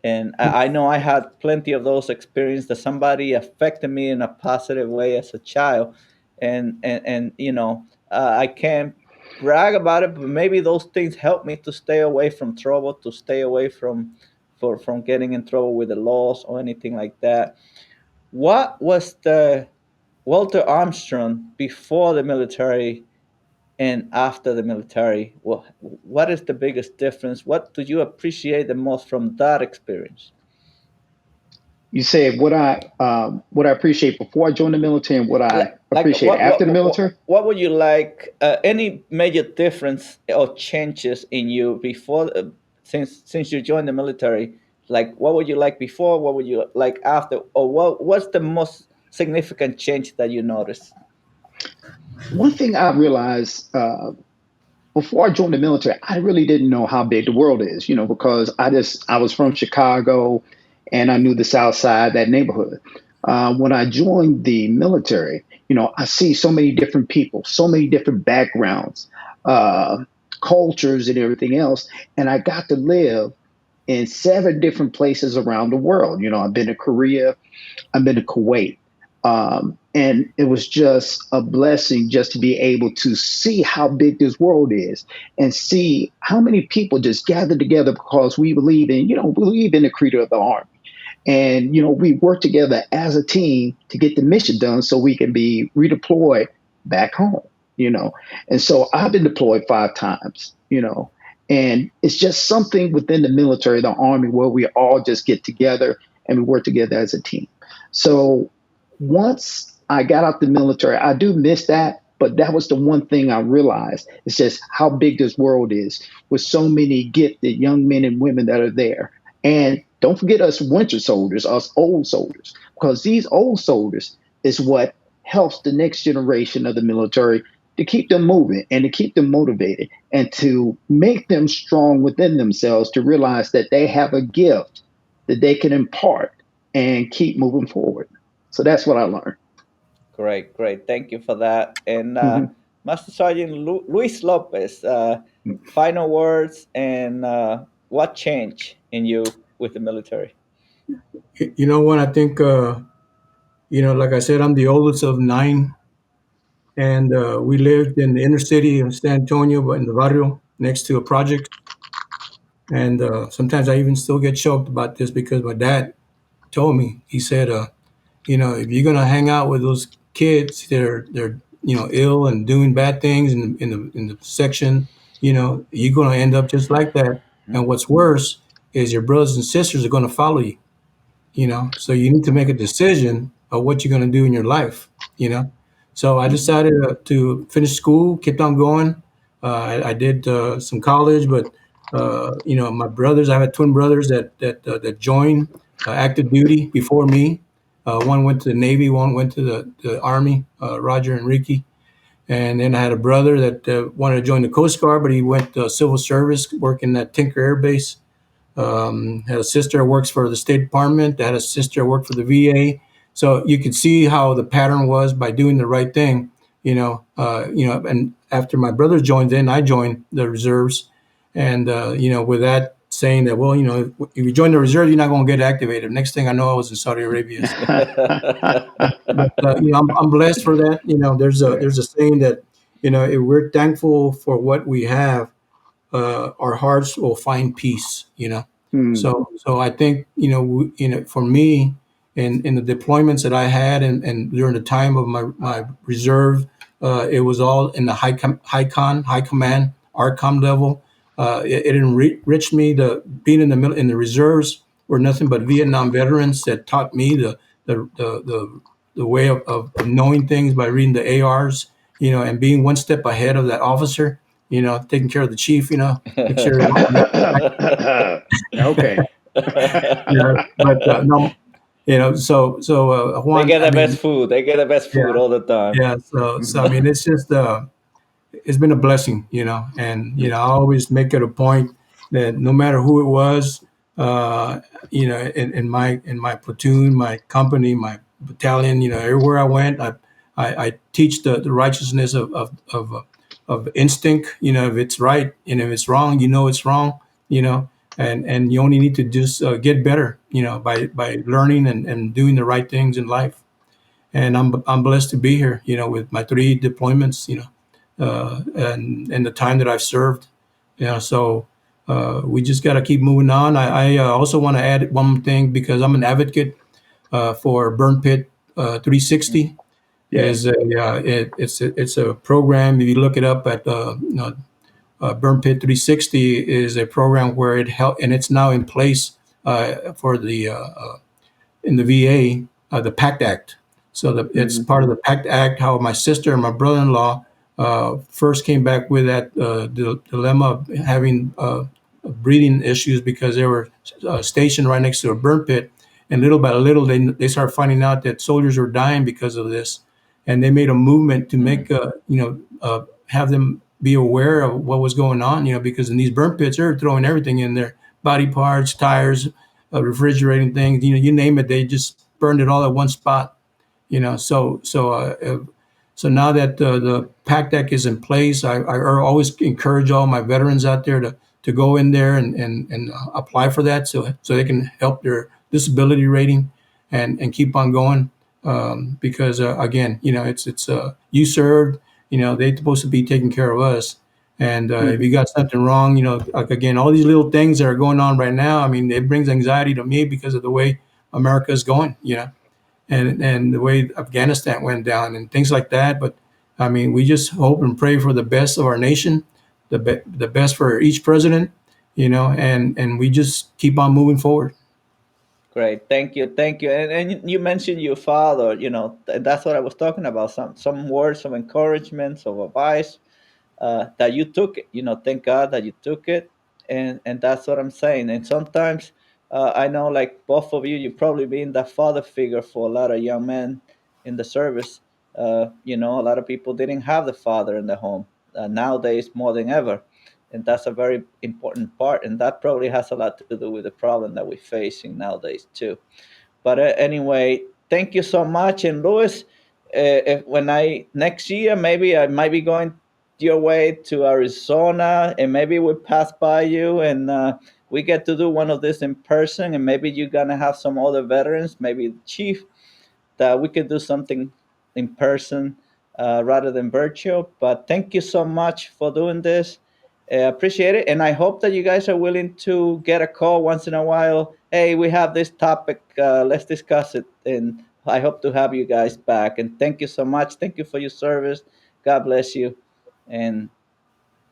And I know I had plenty of those experiences that somebody affected me in a positive way as a child, and I can't brag about it, but maybe those things helped me to stay away from trouble, to stay away from getting in trouble with the laws or anything like that. What was the Walter Armstrong before the military and after the military? What is the biggest difference? What do you appreciate the most from that experience? You said what I appreciate before I joined the military and what I Like appreciate after the military. what would you like? Any major difference or changes in you before, since you joined the military? Like what would you like before? What would you like after? Or what's the most significant change that you noticed? One thing I realized before I joined the military, I really didn't know how big the world is, because I was from Chicago and I knew the South Side, that neighborhood. When I joined the military, I see so many different people, so many different backgrounds, uh, cultures, and everything else. And I got to live in 7 different places around the world. I've been to Korea, I've been to Kuwait. And it was just a blessing just to be able to see how big this world is and see how many people just gather together because we believe in the credo of the Army. And, we work together as a team to get the mission done so we can be redeployed back home, you know. And so I've been deployed 5 times, and it's just something within the military, the Army, where we all just get together and we work together as a team. So once I got out the military, I do miss that. But that was the one thing I realized. It's just how big this world is with so many gifted young men and women that are there. And don't forget us winter soldiers, us old soldiers, because these old soldiers is what helps the next generation of the military to keep them moving and to keep them motivated and to make them strong within themselves to realize that they have a gift that they can impart and keep moving forward. So that's what I learned. Great, great. Thank you for that. And Mhm. Master Sergeant Luis Lopez, final words and what changed in you with the military? You know what? I think, like I said, I'm the oldest of 9, and we lived in the inner city of San Antonio, but in the barrio next to a project. And sometimes I even still get choked about this because my dad told me, he said, if you're gonna hang out with those kids, they're ill and doing bad things in the section, you're going to end up just like that. And what's worse is your brothers and sisters are going to follow you. So you need to make a decision of what you're going to do in your life. So I decided to finish school, kept on going. I did some college, but my brothers, I had twin brothers that joined active duty before me. One went to the Navy, one went to the Army, Roger and Ricky. And then I had a brother that wanted to join the Coast Guard, but he went to civil service, working at Tinker Air Base. Had a sister who works for the State Department. Had a sister who worked for the VA. So you could see how the pattern was by doing the right thing. And after my brother joined in, I joined the reserves. And with that saying that, well, if you join the reserve, you're not going to get activated. Next thing I know, I was in Saudi Arabia. So, but I'm blessed for that. There's a saying that if we're thankful for what we have, our hearts will find peace. Mm. So I think for me, in the deployments that I had, and during the time of my reserve, it was all in the high command, ARCOM level. It enriched me. The being in the reserves were nothing but Vietnam veterans that taught me the way of knowing things by reading the ARs, and being one step ahead of that officer, taking care of the chief, make sure. Okay. Yeah, but no, They Juan, get I the best mean, food. They get the best yeah, food all the time. yeah. So I mean, it's just it's been a blessing, and I always make it a point that no matter who it was, uh, in my platoon, my company, my battalion, everywhere I went, I teach the righteousness of instinct. If it's right and if it's wrong, it's wrong. You know, and you only need to just get better. By learning and doing the right things in life. And I'm blessed to be here. With my 3 deployments. And the time that I've served. So we just got to keep moving on. I also want to add one thing because I'm an advocate for Burn Pit 360. Yes. It's a program. If you look it up at Burn Pit 360 is a program where it help, and it's now in place for the in the VA, the PACT Act. So it's Mhm. part of the PACT Act. How my sister and my brother-in-law first came back with that dilemma of having breathing issues because they were stationed right next to a burn pit, and little by little they started finding out that soldiers were dying because of this, and they made a movement to make have them be aware of what was going on. Because in these burn pits they're throwing everything in there, body parts, tires, refrigerating things, you name it, they just burned it all at one spot. So now that the PAC deck is in place, I always encourage all my veterans out there to go in there and apply for that so they can help their disability rating and keep on going. Because again, it's you served, they're supposed to be taking care of us. And if you Mhm. got something wrong, like again, all these little things that are going on right now, I mean, it brings anxiety to me because of the way America is going, and the way Afghanistan went down and things like that. But I mean, we just hope and pray for the best of our nation, the best for each president, and we just keep on moving forward. Great, thank you. And you mentioned your father. That's what I was talking about. Some words of encouragement, of advice that you took it. Thank God that you took it, and that's what I'm saying. And sometimes I know, like both of you, you've probably been that father figure for a lot of young men in the service. A lot of people didn't have the father in the home. Nowadays, more than ever, and that's a very important part. And that probably has a lot to do with the problem that we're facing nowadays too. But anyway, thank you so much. And Louis, if when I next year maybe I might be going your way to Arizona, and maybe we pass by you and we get to do one of this in person, and maybe you're gonna have some other veterans, maybe the chief, that we could do something in person rather than virtual. But thank you so much for doing this. Appreciate it, and I hope that you guys are willing to get a call once in a while. Hey, we have this topic. Let's discuss it, and I hope to have you guys back. And thank you so much. Thank you for your service. God bless you. And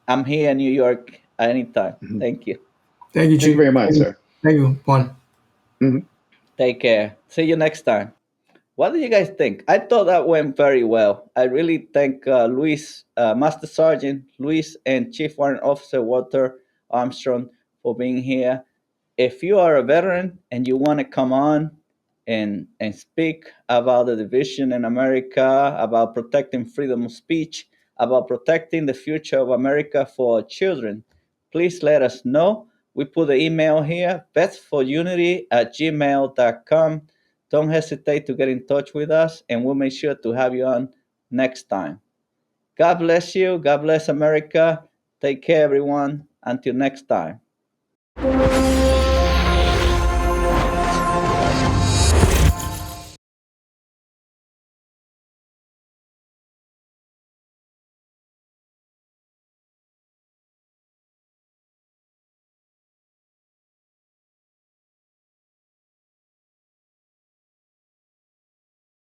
I'm here in New York anytime. Mhm. Thank you. Thank you, Thank you Chief. very much, sir. Thank you, Juan. Mhm. Take care. See you next time. What do you guys think? I thought that went very well. I really thank Luis, Master Sergeant Luis, and Chief Warrant Officer Walter Armstrong for being here. If you are a veteran and you want to come on and speak about the division in America, about protecting freedom of speech, about protecting the future of America for our children, please let us know. We put the email here, vetsforunity@gmail.com. Don't hesitate to get in touch with us, and we'll make sure to have you on next time. God bless you. God bless America. Take care, everyone. Until next time.